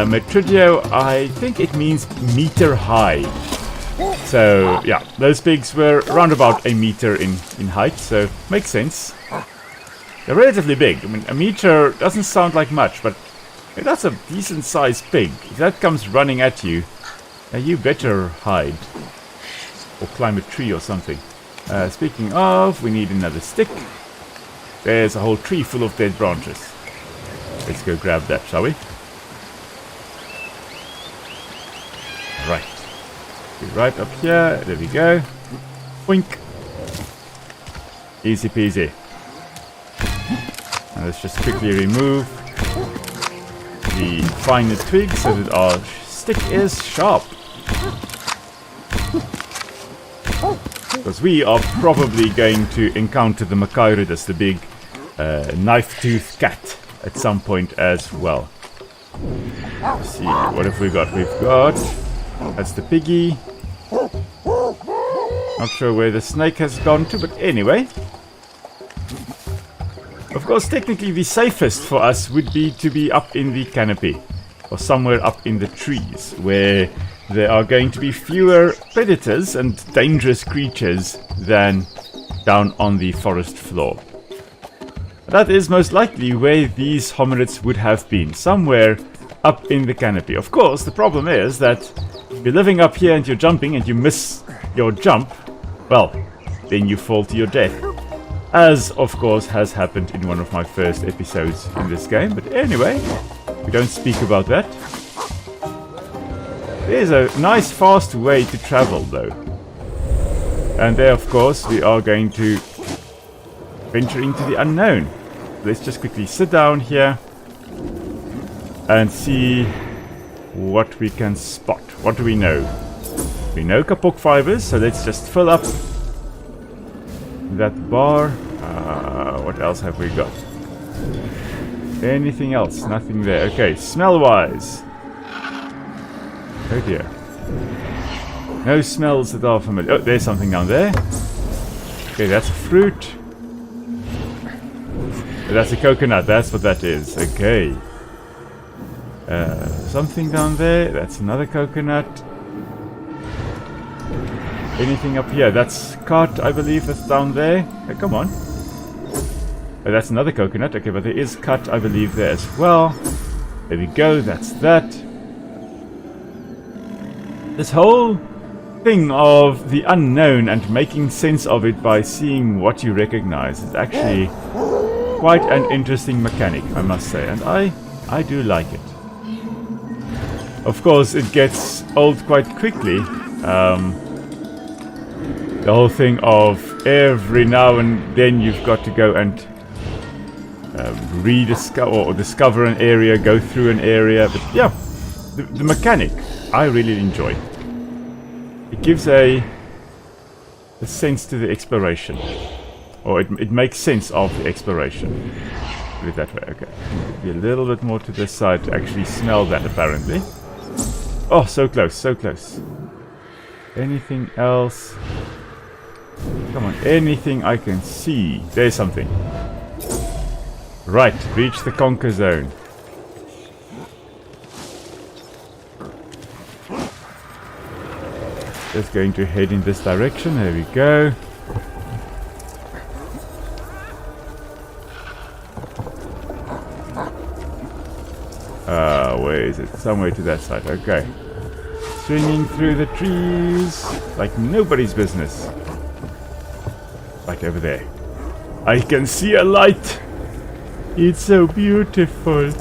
Metridio, I think it means meter high. So, yeah, those pigs were around about a meter in height, so makes sense. They're relatively big. I mean, a meter doesn't sound like much, but that's a decent sized pig. If that comes running at you, you better hide. Or climb a tree or something. Speaking of, we need another stick. There's a whole tree full of dead branches. Let's go grab that, shall we? Right. Right up here. There we go. Boink. Easy peasy. And let's just quickly remove the finer twigs so that our stick is sharp. Because we are probably going to encounter the Macairidus, the big knife-toothed cat, at some point as well. Let's see, what have we got? We've got... that's the piggy. Not sure where the snake has gone to, but anyway. Of course, technically the safest for us would be to be up in the canopy. Or somewhere up in the trees, where there are going to be fewer predators and dangerous creatures than down on the forest floor. That is most likely where these hominids would have been, somewhere up in the canopy. Of course, the problem is that if you're living up here and you're jumping and you miss your jump, well, then you fall to your death. As, of course, has happened in one of my first episodes in this game. But anyway, we don't speak about that. There's a nice fast way to travel though. And there, of course, we are going to venture into the unknown. Let's just quickly sit down here and see what we can spot. What do we know? We know kapok fibers, so let's just fill up that bar. What else have we got? Anything else? Nothing there. Okay, smell-wise. Oh dear. No smells that are familiar. Oh, there's something down there. Okay, that's a fruit. That's a coconut. That's what that is. Okay. Something down there. That's another coconut. Anything up here? That's cut, I believe. That's down there. Hey, come on. Oh, that's another coconut. Okay, but there is cut, I believe, there as well. There we go. That's that. This whole thing of the unknown and making sense of it by seeing what you recognize is actually quite an interesting mechanic, I must say. And I do like it. Of course, it gets old quite quickly. The whole thing of every now and then you've got to go and rediscover or discover an area, go through an area. But yeah, the mechanic I really enjoy. It gives a sense to the exploration, or it makes sense of the exploration. Put it that way. Okay, be a little bit more to this side to actually smell that. Apparently. Oh, so close, so close. Anything else? Come on, anything I can see. There's something. Right, reach the conquer zone. Just going to head in this direction. There we go. Where is it? Somewhere to that side. Okay. Swinging through the trees like nobody's business. Like over there. I can see a light. It's so beautiful.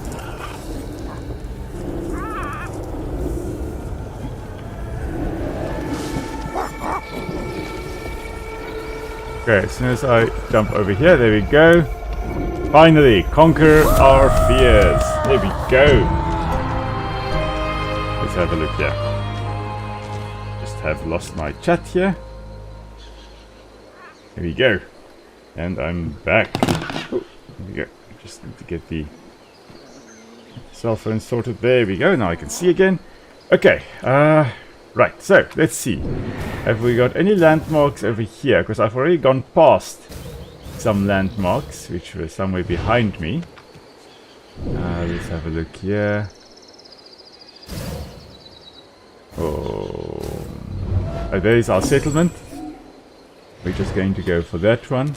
Okay, as soon as I jump over here, there we go. Finally, conquer our fears. There we go. Let's have a look here. Just have lost my chat here. There we go. And I'm back. Oh, there we go. Just need to get the cell phone sorted. There we go. Now I can see again. Okay. Right. So, let's see. Have we got any landmarks over here? Because I've already gone past some landmarks, which were somewhere behind me. Let's have a look here. Oh, there's our settlement. We're just going to go for that one.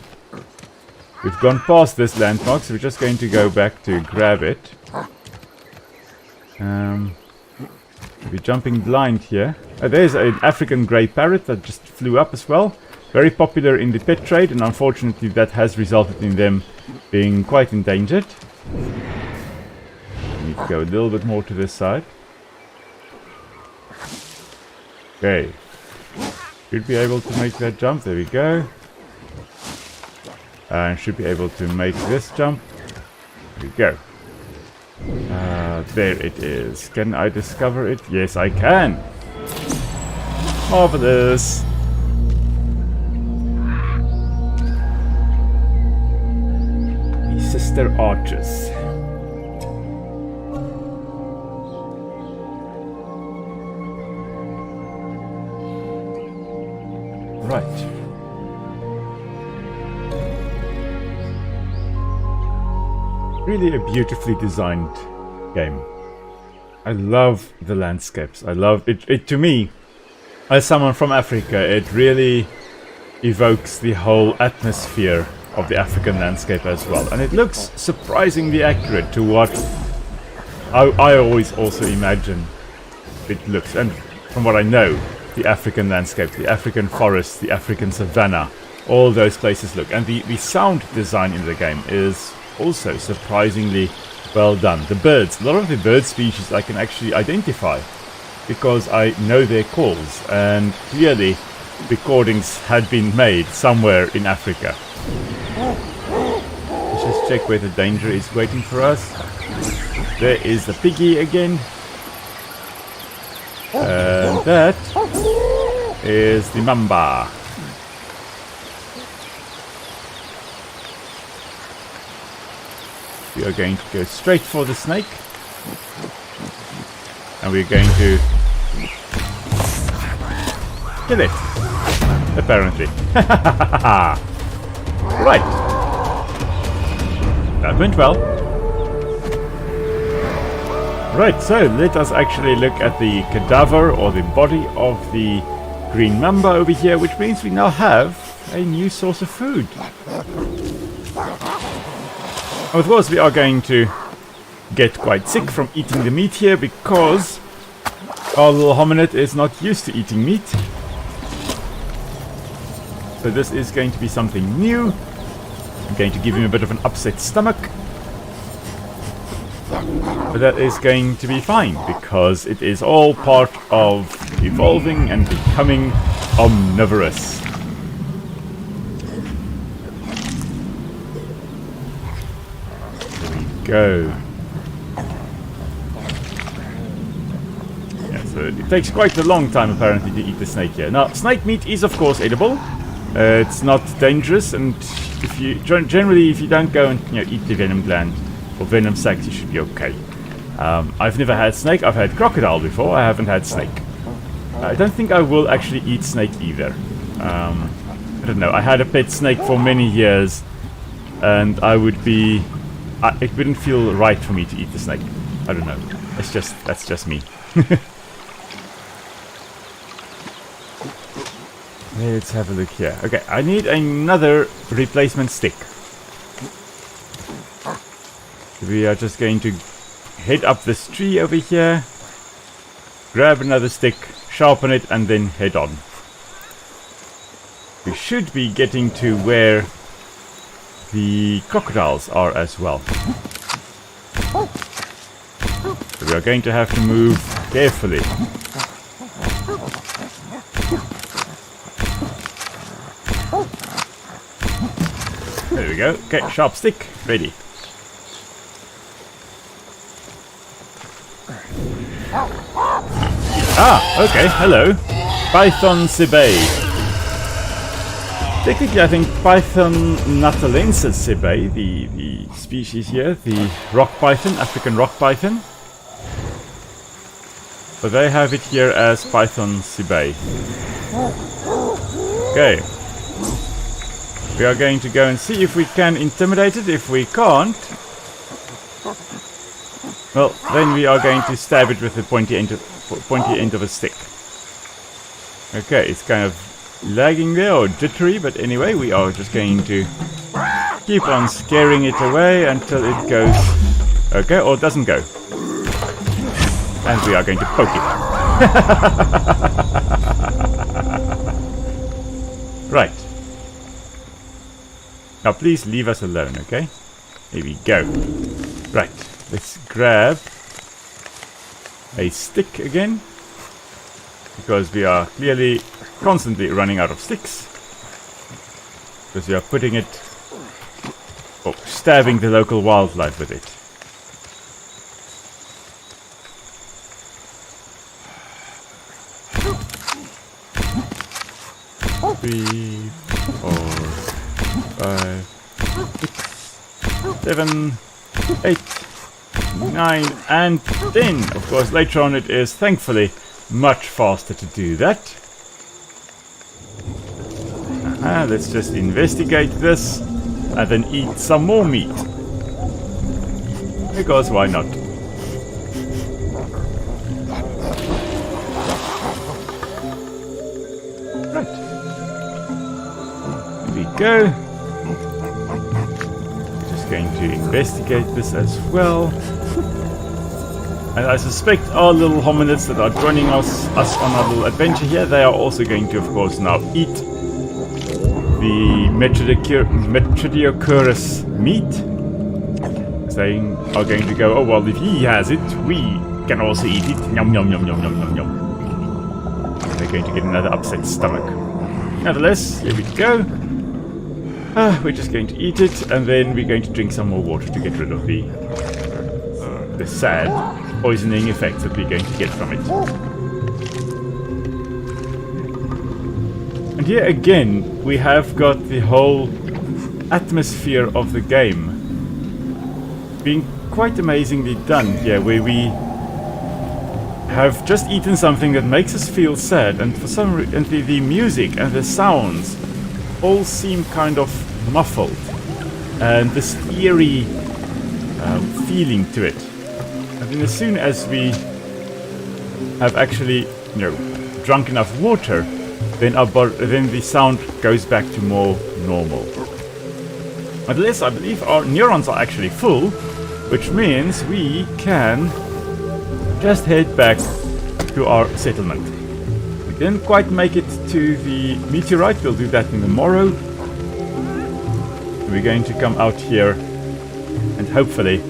We've gone past this landmark, so we're just going to go back to grab it. We're jumping blind here. There's an African grey parrot that just flew up as well. Very popular in the pet trade, and unfortunately that has resulted in them being quite endangered. We need to go a little bit more to this side. Okay. Should be able to make that jump. There we go. And should be able to make this jump. There we go. There it is. Can I discover it? Yes, I can. Marvelous. The sister arches. Right. Really a beautifully designed game. I love the landscapes. I love it. It to me, as someone from Africa, it really evokes the whole atmosphere of the African landscape as well. And it looks surprisingly accurate to what I always also imagine it looks. And from what I know, the African landscape, the African forest, the African savanna, all those places look. And the sound design in the game is also surprisingly well done. The birds, a lot of the bird species I can actually identify because I know their calls, and clearly recordings had been made somewhere in Africa. check where the danger is waiting for us. There is the piggy again. And that is the mamba. We are going to go straight for the snake. And we're going to kill it. Apparently. Right. That went well. Right, so let us actually look at the cadaver or the body of the green mamba over here, which means we now have a new source of food. Of course, we are going to get quite sick from eating the meat here because our little hominid is not used to eating meat. So this is going to be something new. I'm going to give him a bit of an upset stomach. But that is going to be fine because it is all part of evolving and becoming omnivorous. There we go. Yeah, so it takes quite a long time apparently to eat the snake here. Now, snake meat is of course edible. It's not dangerous, and if you generally if you don't go and eat the venom gland or venom sacs, you should be okay. I've never had snake. I've had crocodile before. I haven't had snake. I don't think I will actually eat snake either. I don't know. I had a pet snake for many years, and I would be. It wouldn't feel right for me to eat the snake. I don't know. That's just me. Let's have a look here. Okay, I need another replacement stick. We are just going to head up this tree over here, grab another stick, sharpen it, and then head on. We should be getting to where the crocodiles are as well. So we are going to have to move carefully. There we go. Okay, sharp stick, ready. Ah, okay, hello. Python sibae. Technically, I think Python natalensis sibae, the species here, the rock python, African rock python. But they have it here as Python sibae. Okay. We are going to go and see if we can intimidate it. If we can't, well, then we are going to stab it with the pointy end of a stick. Okay, it's kind of lagging there or jittery, but anyway, we are just going to keep on scaring it away until it goes okay, or doesn't go. And we are going to poke it. Right. Now please leave us alone, okay? Here we go. Right, let's grab a stick again, because we are clearly constantly running out of sticks. Because we are putting it, or stabbing the local wildlife with it. 3, 4, 5, 6, 7, 8, 9, and 10. Of course, later on it is thankfully much faster to do that. Let's just investigate this and then eat some more meat. Because why not? Right. Here we go. Just going to investigate this as well. And I suspect our little hominids that are joining us on our little adventure here, they are also going to, of course, now eat the Metrodiochurus meat. They are going to go, oh well, if he has it, we can also eat it. Yum yum yum yum yum yum yum. They're going to get another upset stomach. Nevertheless, here we go. We're just going to eat it, and then we're going to drink some more water to get rid of the sad poisoning effects that we're going to get from it. And here again, we have got the whole atmosphere of the game being quite amazingly done here, where we have just eaten something that makes us feel sad, and for some reason the music and the sounds all seem kind of muffled, and this eerie feeling to it. And then as soon as we have actually, drunk enough water, then then the sound goes back to more normal. Unless I believe our neurons are actually full, which means we can just head back to our settlement. We didn't quite make it to the meteorite. We'll do that in the morrow. We're going to come out here and hopefully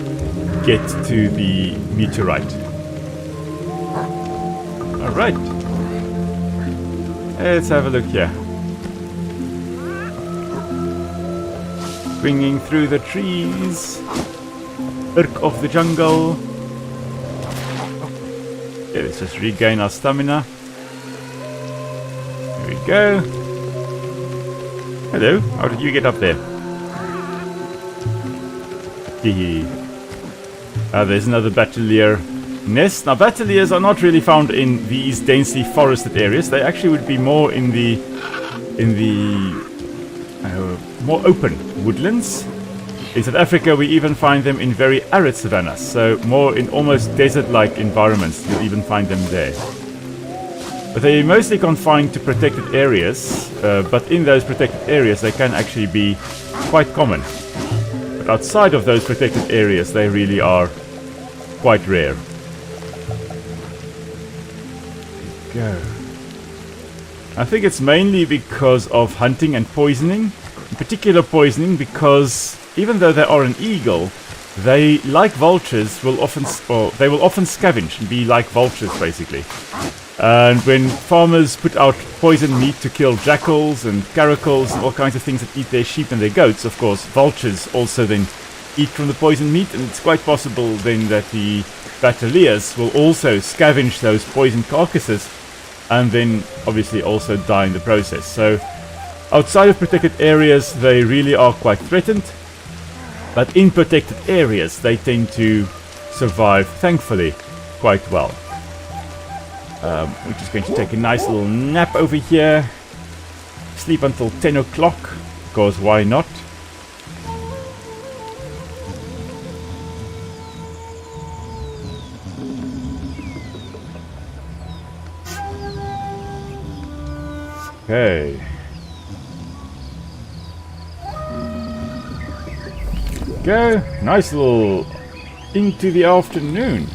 get to the meteorite. Alright. Let's have a look here. Swinging through the trees. Irk of the jungle. Okay, let's just regain our stamina. Here we go. Hello, how did you get up there? Hehe. There's another Battelier nest. Now, Batteliers are not really found in these densely forested areas. They actually would be more in the more open woodlands. In South Africa, we even find them in very arid savannas, so more in almost desert-like environments. You'll even find them there. But they're mostly confined to protected areas, but in those protected areas they can actually be quite common. But outside of those protected areas, they really are quite rare. Go. I think it's mainly because of hunting and poisoning. In particular poisoning, because even though they are an eagle, they, like vultures, will often scavenge and be like vultures basically. And when farmers put out poison meat to kill jackals and caracals and all kinds of things that eat their sheep and their goats, of course, vultures also then eat from the poison meat, and it's quite possible then that the Batteliers will also scavenge those poisoned carcasses and then obviously also die in the process. So outside of protected areas, they really are quite threatened. But in protected areas, they tend to survive, thankfully, quite well. We're just going to take a nice little nap over here. Sleep until 10 o'clock, because why not? Okay. Go. Nice little into the afternoon.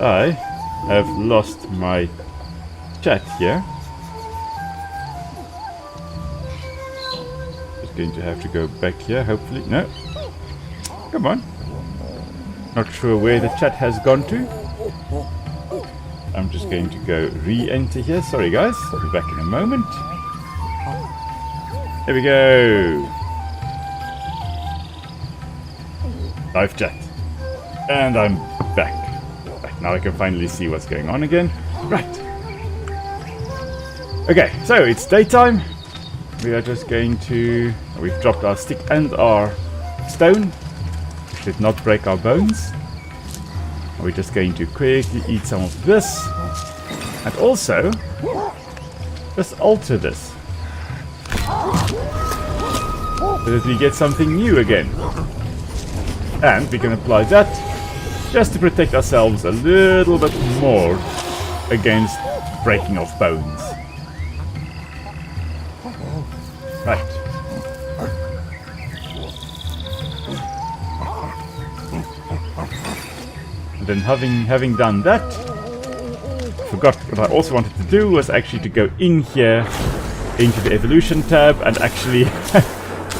I have lost my chat here. Just going to have to go back here, hopefully. No. Come on. Not sure where the chat has gone to. I'm just going to go re-enter here. Sorry guys, I'll be back in a moment. There we go. Live chat. And I'm back. Right, now I can finally see what's going on again. Right. Okay, so it's daytime. We are just going to... We've dropped our stick and our stone. Should not break our bones. We're just going to quickly eat some of this. And also, just alter this. So that we get something new again. And we can apply that just to protect ourselves a little bit more against breaking of bones. Right. And then having done that, I forgot what I also wanted to do was actually to go in here into the evolution tab and actually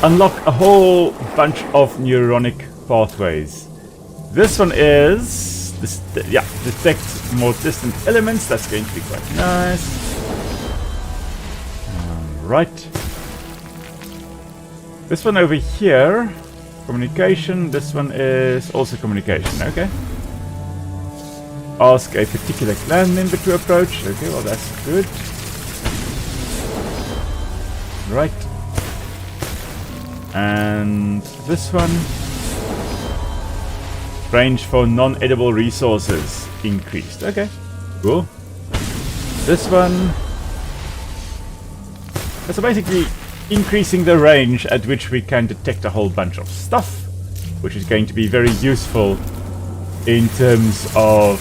unlock a whole bunch of neuronic pathways. This one is detect more distant elements. That's going to be quite nice. Right. This one over here, communication. This one is also communication. Okay. Ask a particular clan member to approach. Okay, well that's good. Right. And this one. Range for non-edible resources increased. Okay, cool. This one. So basically increasing the range at which we can detect a whole bunch of stuff, which is going to be very useful in terms of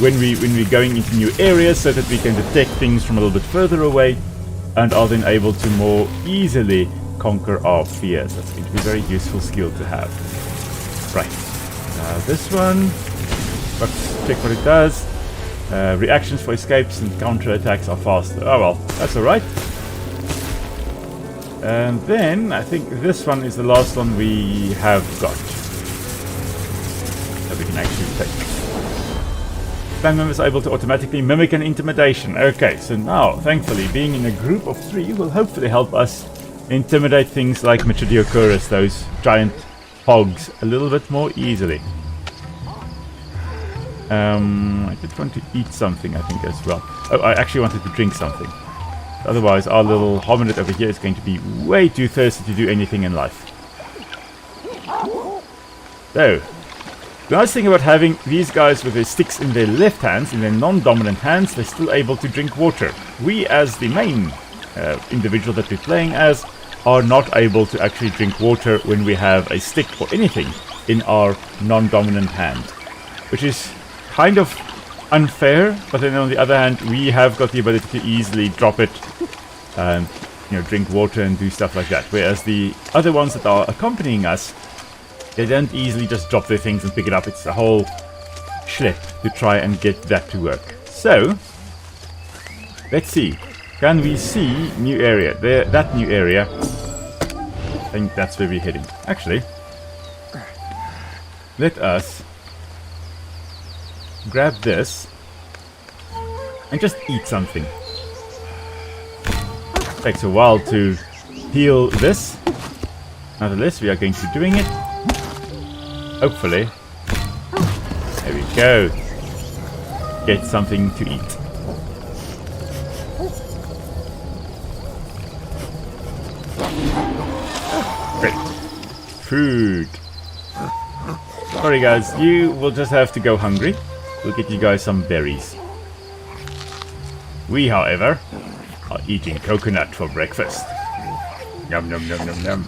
when we're going into new areas, so that we can detect things from a little bit further away and are then able to more easily conquer our fears. That's going to be a very useful skill to have. Right. This one, let's check what it does. Reactions for escapes and counter-attacks are faster. Oh well, that's alright. And then, I think this one is the last one we have got. That we can actually take. Clan members are able to automatically mimic an intimidation. Okay, so now, thankfully, being in a group of 3 will hopefully help us intimidate things like Michodiocorus, those giant hogs, a little bit more easily. I did want to eat something, I think, as well. Oh, I actually wanted to drink something. Otherwise, our little hominid over here is going to be way too thirsty to do anything in life. So, the nice thing about having these guys with their sticks in their left hands, in their non-dominant hands, they're still able to drink water. We, as the main individual that we're playing as, are not able to actually drink water when we have a stick or anything in our non-dominant hand. Which is kind of unfair, but then on the other hand, we have got the ability to easily drop it and, you know, drink water and do stuff like that. Whereas the other ones that are accompanying us, they don't easily just drop their things and pick it up. It's a whole schlep to try and get that to work. So, let's see. Can we see new area? There, that new area. I think that's where we're heading. Actually, let us grab this and just eat something. Takes a while to heal this. Nonetheless, we are going to be doing it. Hopefully. There we go. Get something to eat. Great. Food. Sorry guys, you will just have to go hungry. We'll get you guys some berries. We, however, are eating coconut for breakfast. Yum yum yum yum yum.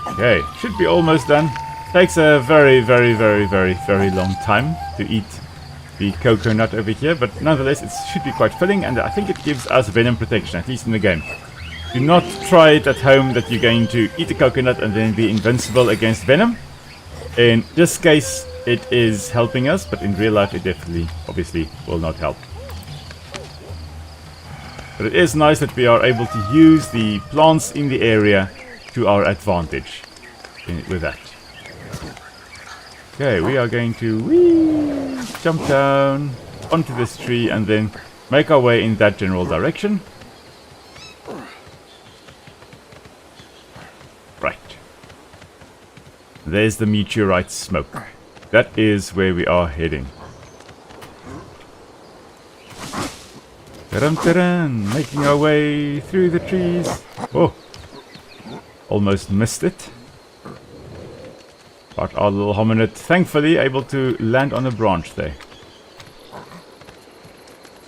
Okay, should be almost done. Takes a very long time to eat the coconut over here, but nonetheless it should be quite filling, and I think it gives us venom protection, at least in the game. Do not try it at home that you're going to eat the coconut and then be invincible against venom. In this case it is helping us, but in real life it definitely, obviously, will not help. But it is nice that we are able to use the plants in the area to our advantage with that. Okay, we are going to jump down onto this tree and then make our way in that general direction. Right. There's the meteorite smoke. That is where we are heading. Ta-dum-ta-dum, making our way through the trees. Oh, almost missed it. But our little hominid, thankfully, able to land on a branch there.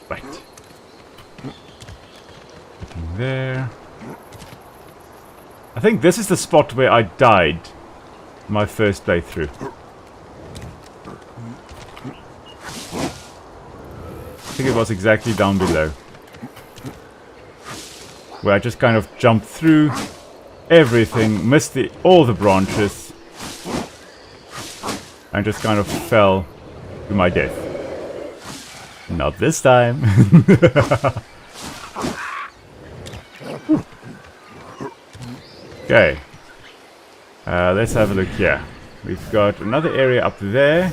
Right. Looking there. I think this is the spot where I died my first playthrough. I think it was exactly down below. Where I just kind of jumped through everything, missed all the branches, and just kind of fell to my death. Not this time. Okay. Let's have a look here. We've got another area up there.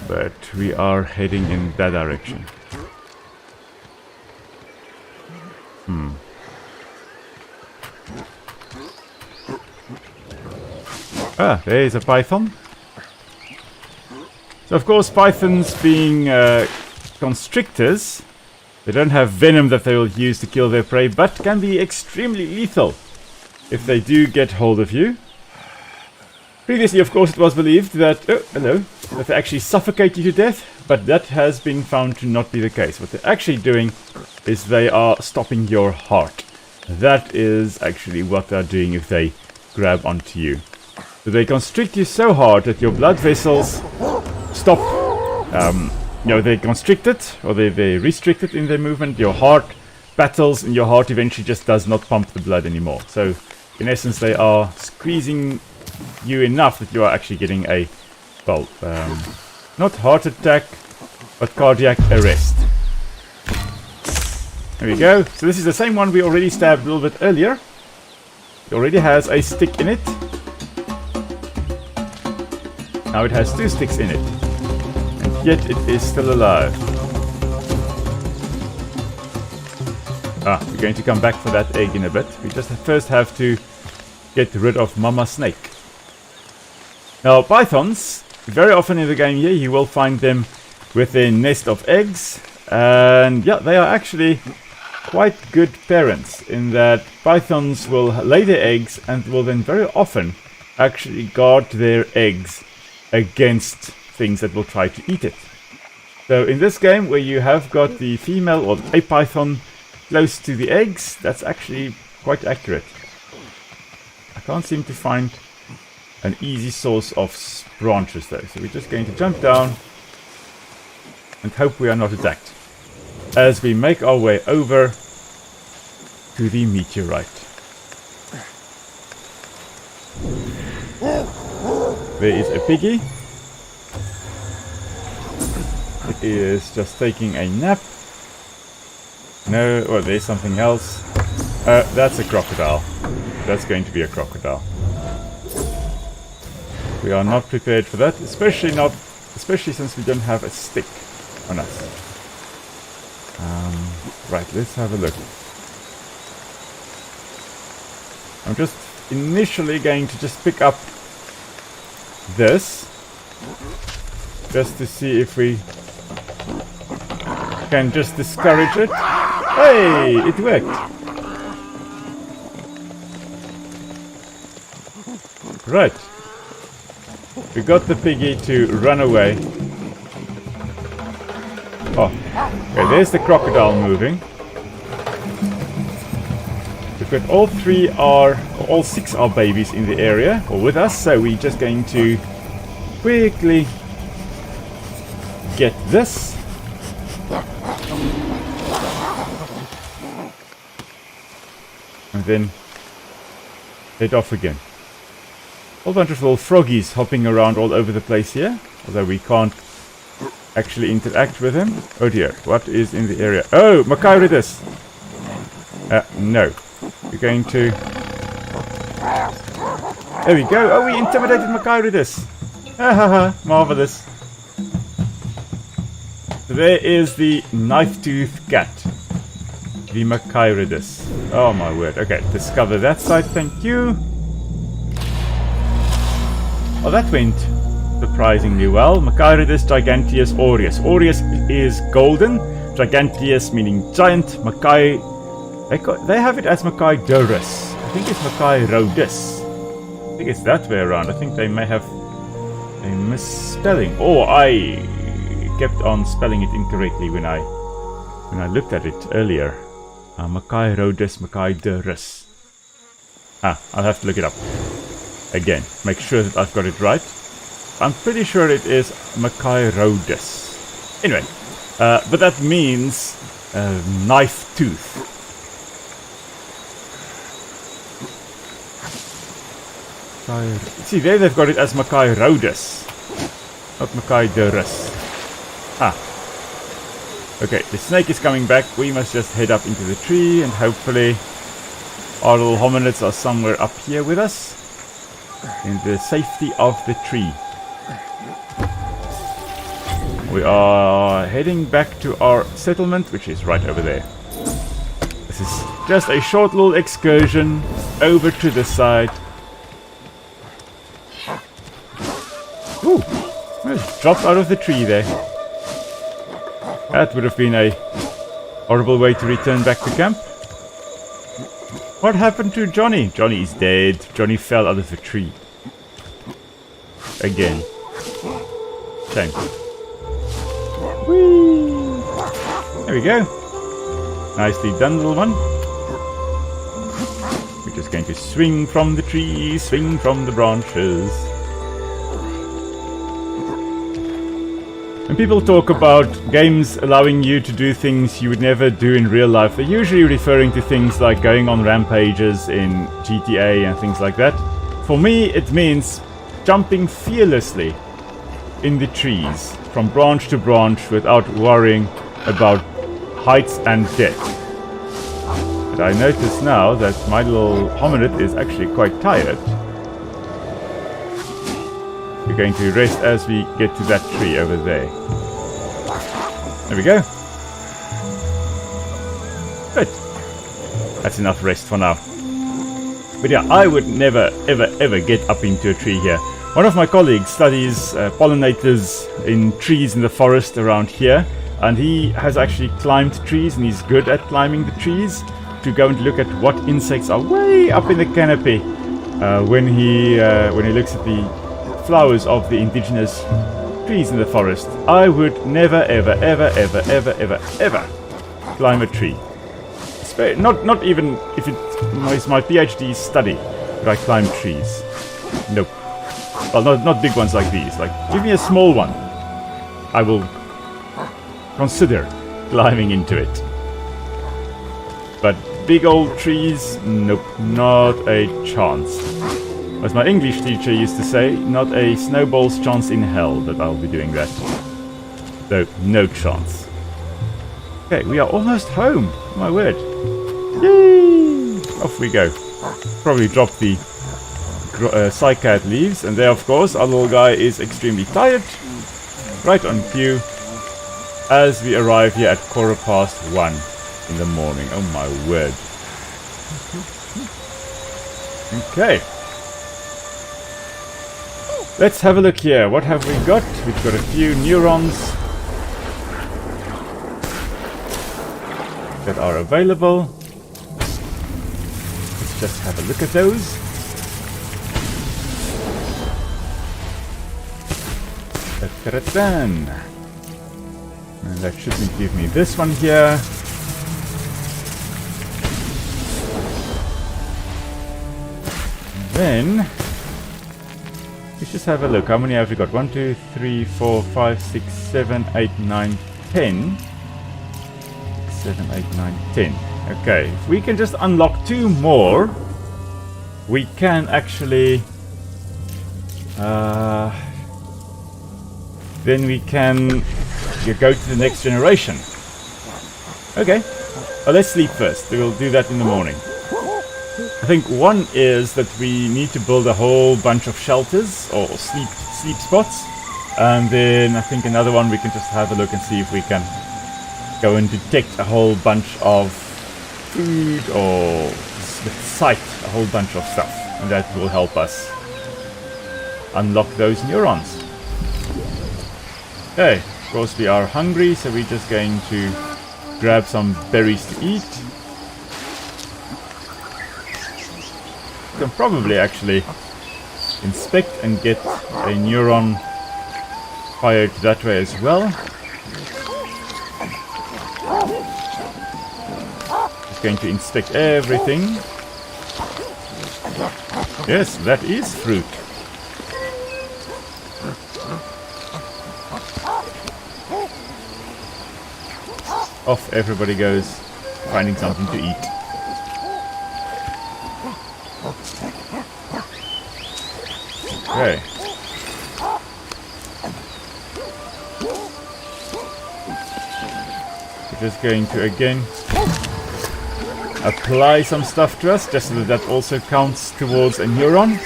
But we are heading in that direction. Ah, there's a python. So of course pythons being constrictors, they don't have venom that they will use to kill their prey, but can be extremely lethal if they do get hold of you. Previously, of course, it was believed that, that they actually suffocate you to death, but that has been found to not be the case. What they're actually doing is they are stopping your heart. That is actually what they're doing if they grab onto you. So they constrict you so hard that your blood vessels stop. They're constricted, or they're restricted in their movement. Your heart battles, and your heart eventually just does not pump the blood anymore. So, in essence, they are squeezing you enough that you are actually getting a, well, not heart attack, but cardiac arrest. There we go. So this is the same one we already stabbed a little bit earlier. It already has a stick in it. Now it has 2 sticks in it. And yet it is still alive. We're going to come back for that egg in a bit. We just first have to get rid of Mama Snake. Now, pythons, very often in the game here, you will find them with their nest of eggs. And yeah, they are actually quite good parents in that pythons will lay their eggs and will then very often actually guard their eggs against things that will try to eat it. So in this game, where you have got the female or a python close to the eggs, that's actually quite accurate. I can't seem to find an easy source of branches though, so we're just going to jump down and hope we are not attacked as we make our way over to the meteorite. There is a piggy. It is just taking a nap. No, well, there's something else. That's a crocodile. That's going to be a crocodile. We are not prepared for that, especially since we don't have a stick on us. Right, let's have a look. I'm just initially going to just pick up this, just to see if we can just discourage it. Hey, it worked. Right. We got the piggy to run away. Oh, okay, there's the crocodile moving. We've got all 6 are babies in the area, or with us, so we're just going to quickly get this. And then head off again. Whole bunch of little froggies hopping around all over the place here, although we can't actually interact with them. Oh dear, what is in the area? Oh, Macairidus! No. We're going to... There we go! Oh, we intimidated Macairidus! Hahaha, marvelous. So there is the knife-toothed cat. The Macairidus. Oh my word. Okay, discover that side, thank you. Oh, that went surprisingly well. Macairidus giganteus aureus. Aureus is golden. Giganteus meaning giant. Macai... They have it as Macairodus. I think it's Macairodus. I think it's that way around. I think they may have a misspelling. Or I kept on spelling it incorrectly when I looked at it earlier. Macairodus, Macaidurus. I'll have to look it up again. Make sure that I've got it right. I'm pretty sure it is Macairodus. Anyway, but that means knife tooth. See, there they've got it as Macairodus, not Macaidurus. Okay, the snake is coming back. We must just head up into the tree, and hopefully our little hominids are somewhere up here with us, in the safety of the tree. We are heading back to our settlement, which is right over there. This is just a short little excursion over to the side. Ooh, it dropped out of the tree there. That would have been a horrible way to return back to camp. What happened to Johnny? Johnny is dead. Johnny fell out of the tree. Again. Shame. Whee! There we go. Nicely done, little one. We're just going to swing from the tree, swing from the branches. When people talk about games allowing you to do things you would never do in real life, they're usually referring to things like going on rampages in GTA and things like that. For me, it means jumping fearlessly in the trees from branch to branch without worrying about heights and depth. But I notice now that my little hominid is actually quite tired. We're going to rest as we get to that tree over there. There we go. Good. That's enough rest for now. But yeah, I would never, ever, ever get up into a tree here. One of my colleagues studies pollinators in trees in the forest around here. And he has actually climbed trees and he's good at climbing the trees to go and look at what insects are way up in the canopy when he looks at the flowers of the indigenous trees in the forest. I would never, ever, ever, ever, ever, ever, ever climb a tree. Not even if it is my PhD study that I climb trees. Nope. Well, not big ones like these. Like, give me a small one. I will consider climbing into it. But big old trees, nope, not a chance. As my English teacher used to say, not a snowball's chance in hell that I'll be doing that. So, no chance. Okay, we are almost home. My word. Yay! Off we go. Probably drop the cycad leaves, and there, of course, our little guy is extremely tired. Right on cue. As we arrive here at 1:15 in the morning. Oh my word. Okay. Let's have a look here. What have we got? We've got a few neurons that are available. Let's just have a look at those. Ta-ta-ta-tan. And that shouldn't give me this one here. And then let's just have a look. How many have we got? 1, 2, 3, 4, 5, 6, 7, 8, 9, 10. 7, 8, 9, 10. Okay, if we can just unlock 2 more, we can actually then we can go to the next generation. Okay, well, let's sleep first. We'll do that in the morning. I think one is that we need to build a whole bunch of shelters or sleep spots, and then I think another one we can just have a look and see if we can go and detect a whole bunch of food or sight a whole bunch of stuff, and that will help us unlock those neurons. Okay, of course we are hungry, so we're just going to grab some berries to eat. We can probably actually inspect and get a neuron fired that way as well. Just going to inspect everything. Yes, that is fruit. Off everybody goes, finding something to eat. Okay. We're just going to again apply some stuff to us, just so that that also counts towards a neuron.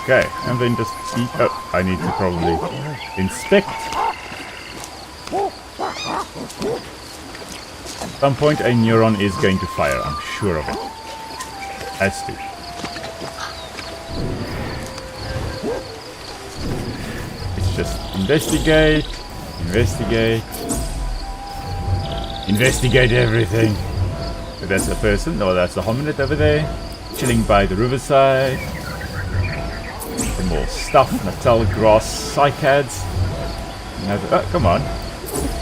Okay, and then just eat. Oh, I need to probably inspect. some point a neuron is going to fire, I'm sure of it. Has to. It's just investigate, investigate, investigate everything. So that's a person, or that's a hominid over there, chilling by the riverside. Some more stuff, natal grass cycads. Another, oh, come on.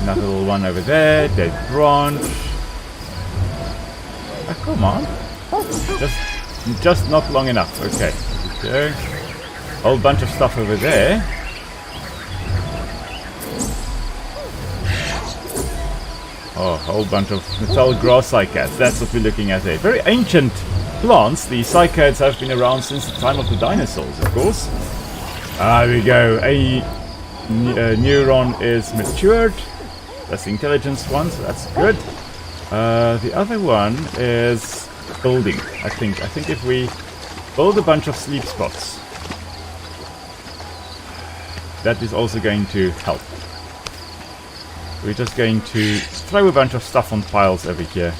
Another little one over there, dead branch. Oh, come on. Just not long enough. Okay, there we go. Whole bunch of stuff over there. Oh, a whole bunch of natal grass cycads. That's what we're looking at there. Very ancient plants. The cycads have been around since the time of the dinosaurs, of course. There we go. A neuron is matured. That's the intelligence one, so that's good. The other one is building, I think. I think if we build a bunch of sleep spots, that is also going to help. We're just going to throw a bunch of stuff on piles over here.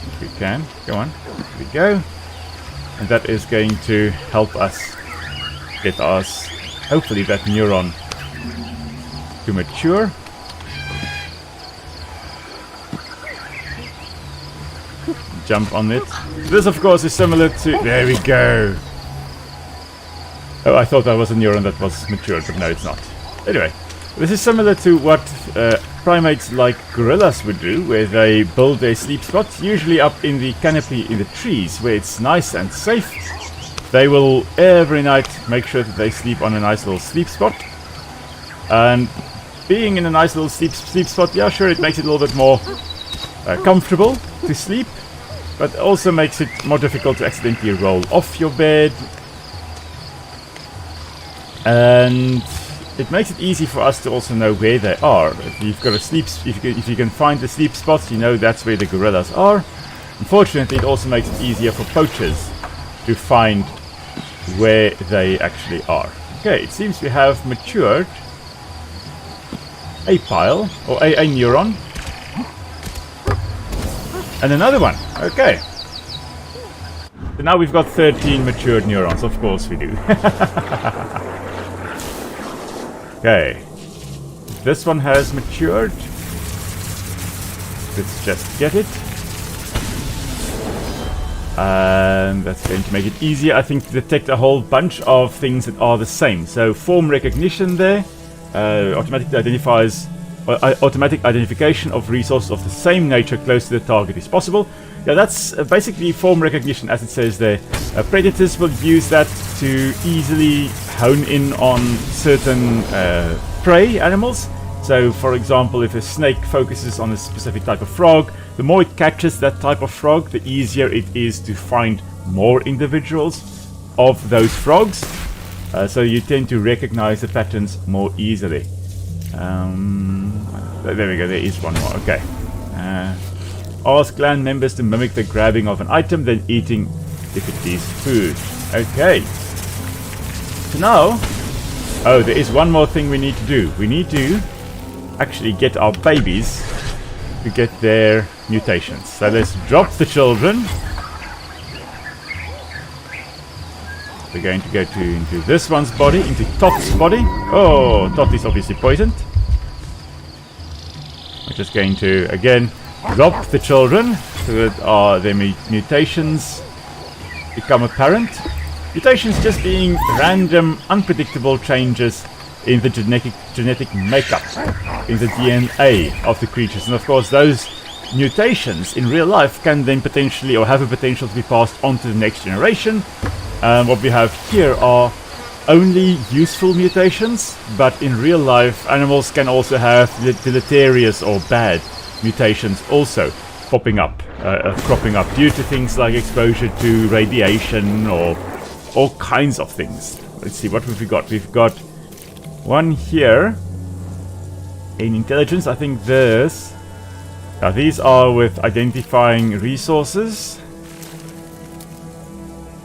If we can. Go on. Here we go. And that is going to help us get us, hopefully, that neuron to mature. Jump on it. This, of course, is similar to... There we go. Oh, I thought that was a neuron that was matured, but no, it's not. Anyway, this is similar to what primates like gorillas would do, where they build their sleep spots, usually up in the canopy in the trees, where it's nice and safe. They will every night make sure that they sleep on a nice little sleep spot. And being in a nice little sleep spot, yeah, sure, it makes it a little bit more comfortable to sleep, but also makes it more difficult to accidentally roll off your bed. And it makes it easy for us to also know where they are. If you've got a sleep, if you can find the sleep spots, you know that's where the gorillas are. Unfortunately, it also makes it easier for poachers to find where they actually are. Okay, it seems we have matured a pile, or a neuron. And another one. Okay. So now we've got 13 matured neurons. Of course we do. Okay. This one has matured. Let's just get it. And that's going to make it easier, I think, to detect a whole bunch of things that are the same. So form recognition there. Automatic identification of resources of the same nature close to the target is possible. Yeah, that's basically form recognition, as it says there. Predators will use that to easily hone in on certain prey animals. So, for example, if a snake focuses on a specific type of frog, the more it catches that type of frog, the easier it is to find more individuals of those frogs. So you tend to recognize the patterns more easily. There we go, there is one more. Okay. Ask clan members to mimic the grabbing of an item, then eating if it is food. Okay. So now... Oh, there is one more thing we need to do. We need to actually get our babies to get their mutations. So let's drop the children. We're going to go into this one's body, into Tot's body. Oh, Tot is obviously poisoned. We're just going to, again, drop the children so that their mutations become apparent. Mutations just being random, unpredictable changes in the genetic makeup, in the DNA of the creatures. And of course, those mutations in real life can then potentially, or have a potential to be passed on to the next generation. What we have here are only useful mutations, but in real life, animals can also have deleterious or bad mutations also cropping up due to things like exposure to radiation or all kinds of things. Let's see, what have we got? We've got one here in intelligence. I think this. Now these are with identifying resources.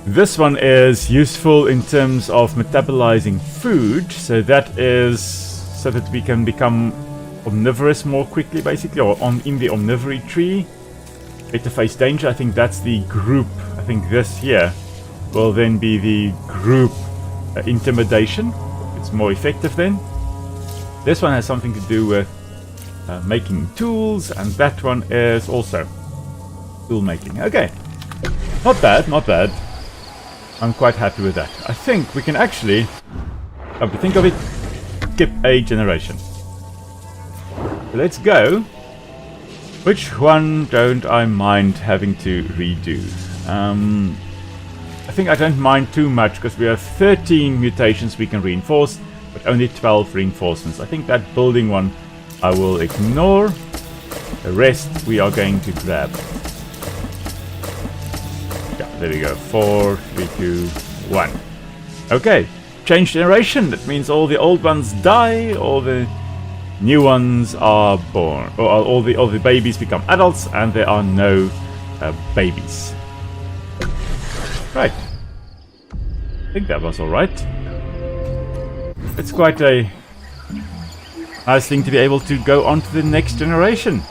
This one is useful in terms of metabolizing food, so that is so that we can become omnivorous more quickly, basically, or in the omnivory tree. Better face danger. I think that's the group. I think this here will then be the group intimidation. It's more effective then. This one has something to do with making tools, and that one is also tool making. Okay, not bad, not bad. I'm quite happy with that. I think we can actually, come to think of it, skip a generation. So let's go. Which one don't I mind having to redo? I think I don't mind too much because we have 13 mutations we can reinforce, but only 12 reinforcements. I think that building one I will ignore. The rest we are going to grab. Yeah, there we go. 4, 3, 2, 1. Okay, change generation. That means all the old ones die, all the new ones are born, or all the babies become adults, and there are no babies. Right. I think that was alright. It's quite a nice thing to be able to go on to the next generation.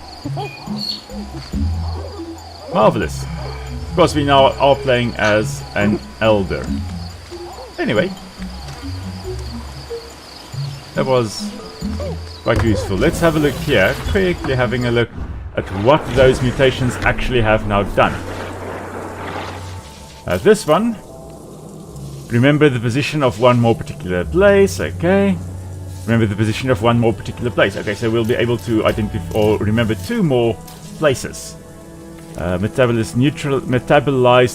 Marvelous. Of course, we now are playing as an elder. Anyway, that was quite useful. Let's have a look here. Quickly having a look at what those mutations actually have now done. This one, remember the position of one more particular place. Okay. Remember the position of one more particular place. Okay, so we'll be able to identify or remember 2 more places. Metabolize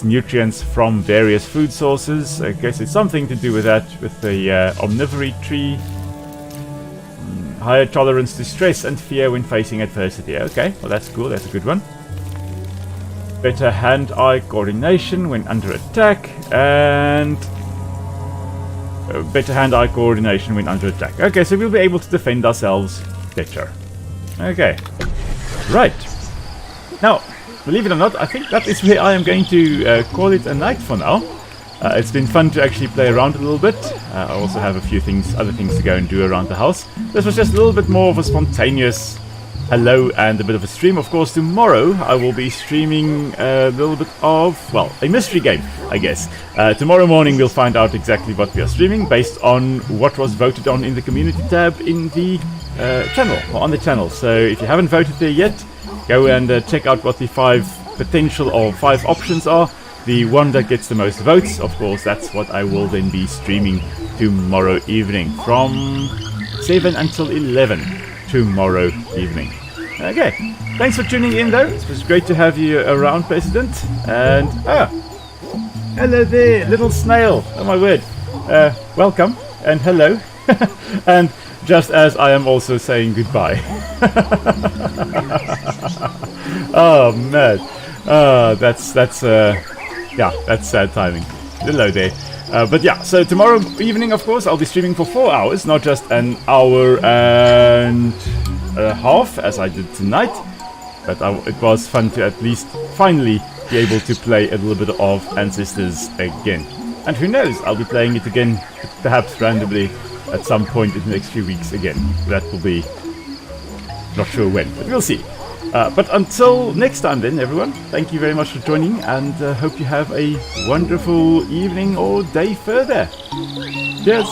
nutrients from various food sources. Okay, so it's something to do with that, with the omnivory tree. Higher tolerance to stress and fear when facing adversity. Okay, well that's cool, that's a good one. Better hand-eye coordination when under attack, and better hand-eye coordination when under attack. Okay, so we'll be able to defend ourselves better. Okay, right. Now, believe it or not, I think that is where I am going to call it a night for now. It's been fun to actually play around a little bit. I also have a few other things to go and do around the house. This was just a little bit more of a spontaneous hello and a bit of a stream. Of course, tomorrow I will be streaming a little bit of, well, a mystery game, I guess. Tomorrow morning we'll find out exactly what we are streaming based on what was voted on in the community tab in the channel, or on the channel. So if you haven't voted there yet, go and check out what the 5 potential or 5 options are. The one that gets the most votes, of course, that's what I will then be streaming tomorrow evening from 7 until 11 tomorrow evening. Okay, thanks for tuning in though. It was great to have you around, President. And, hello there, little snail. Oh my word. Welcome and hello. And just as I am also saying goodbye. Oh man. Yeah, that's sad timing. Hello there. But yeah, so tomorrow evening, of course, I'll be streaming for 4 hours, not just an hour and a half, as I did tonight. But it was fun to at least finally be able to play a little bit of Ancestors again. And who knows, I'll be playing it again, perhaps randomly, at some point in the next few weeks again. That will be... not sure when, but we'll see. But until next time then, everyone, thank you very much for joining, and hope you have a wonderful evening or day further. Cheers!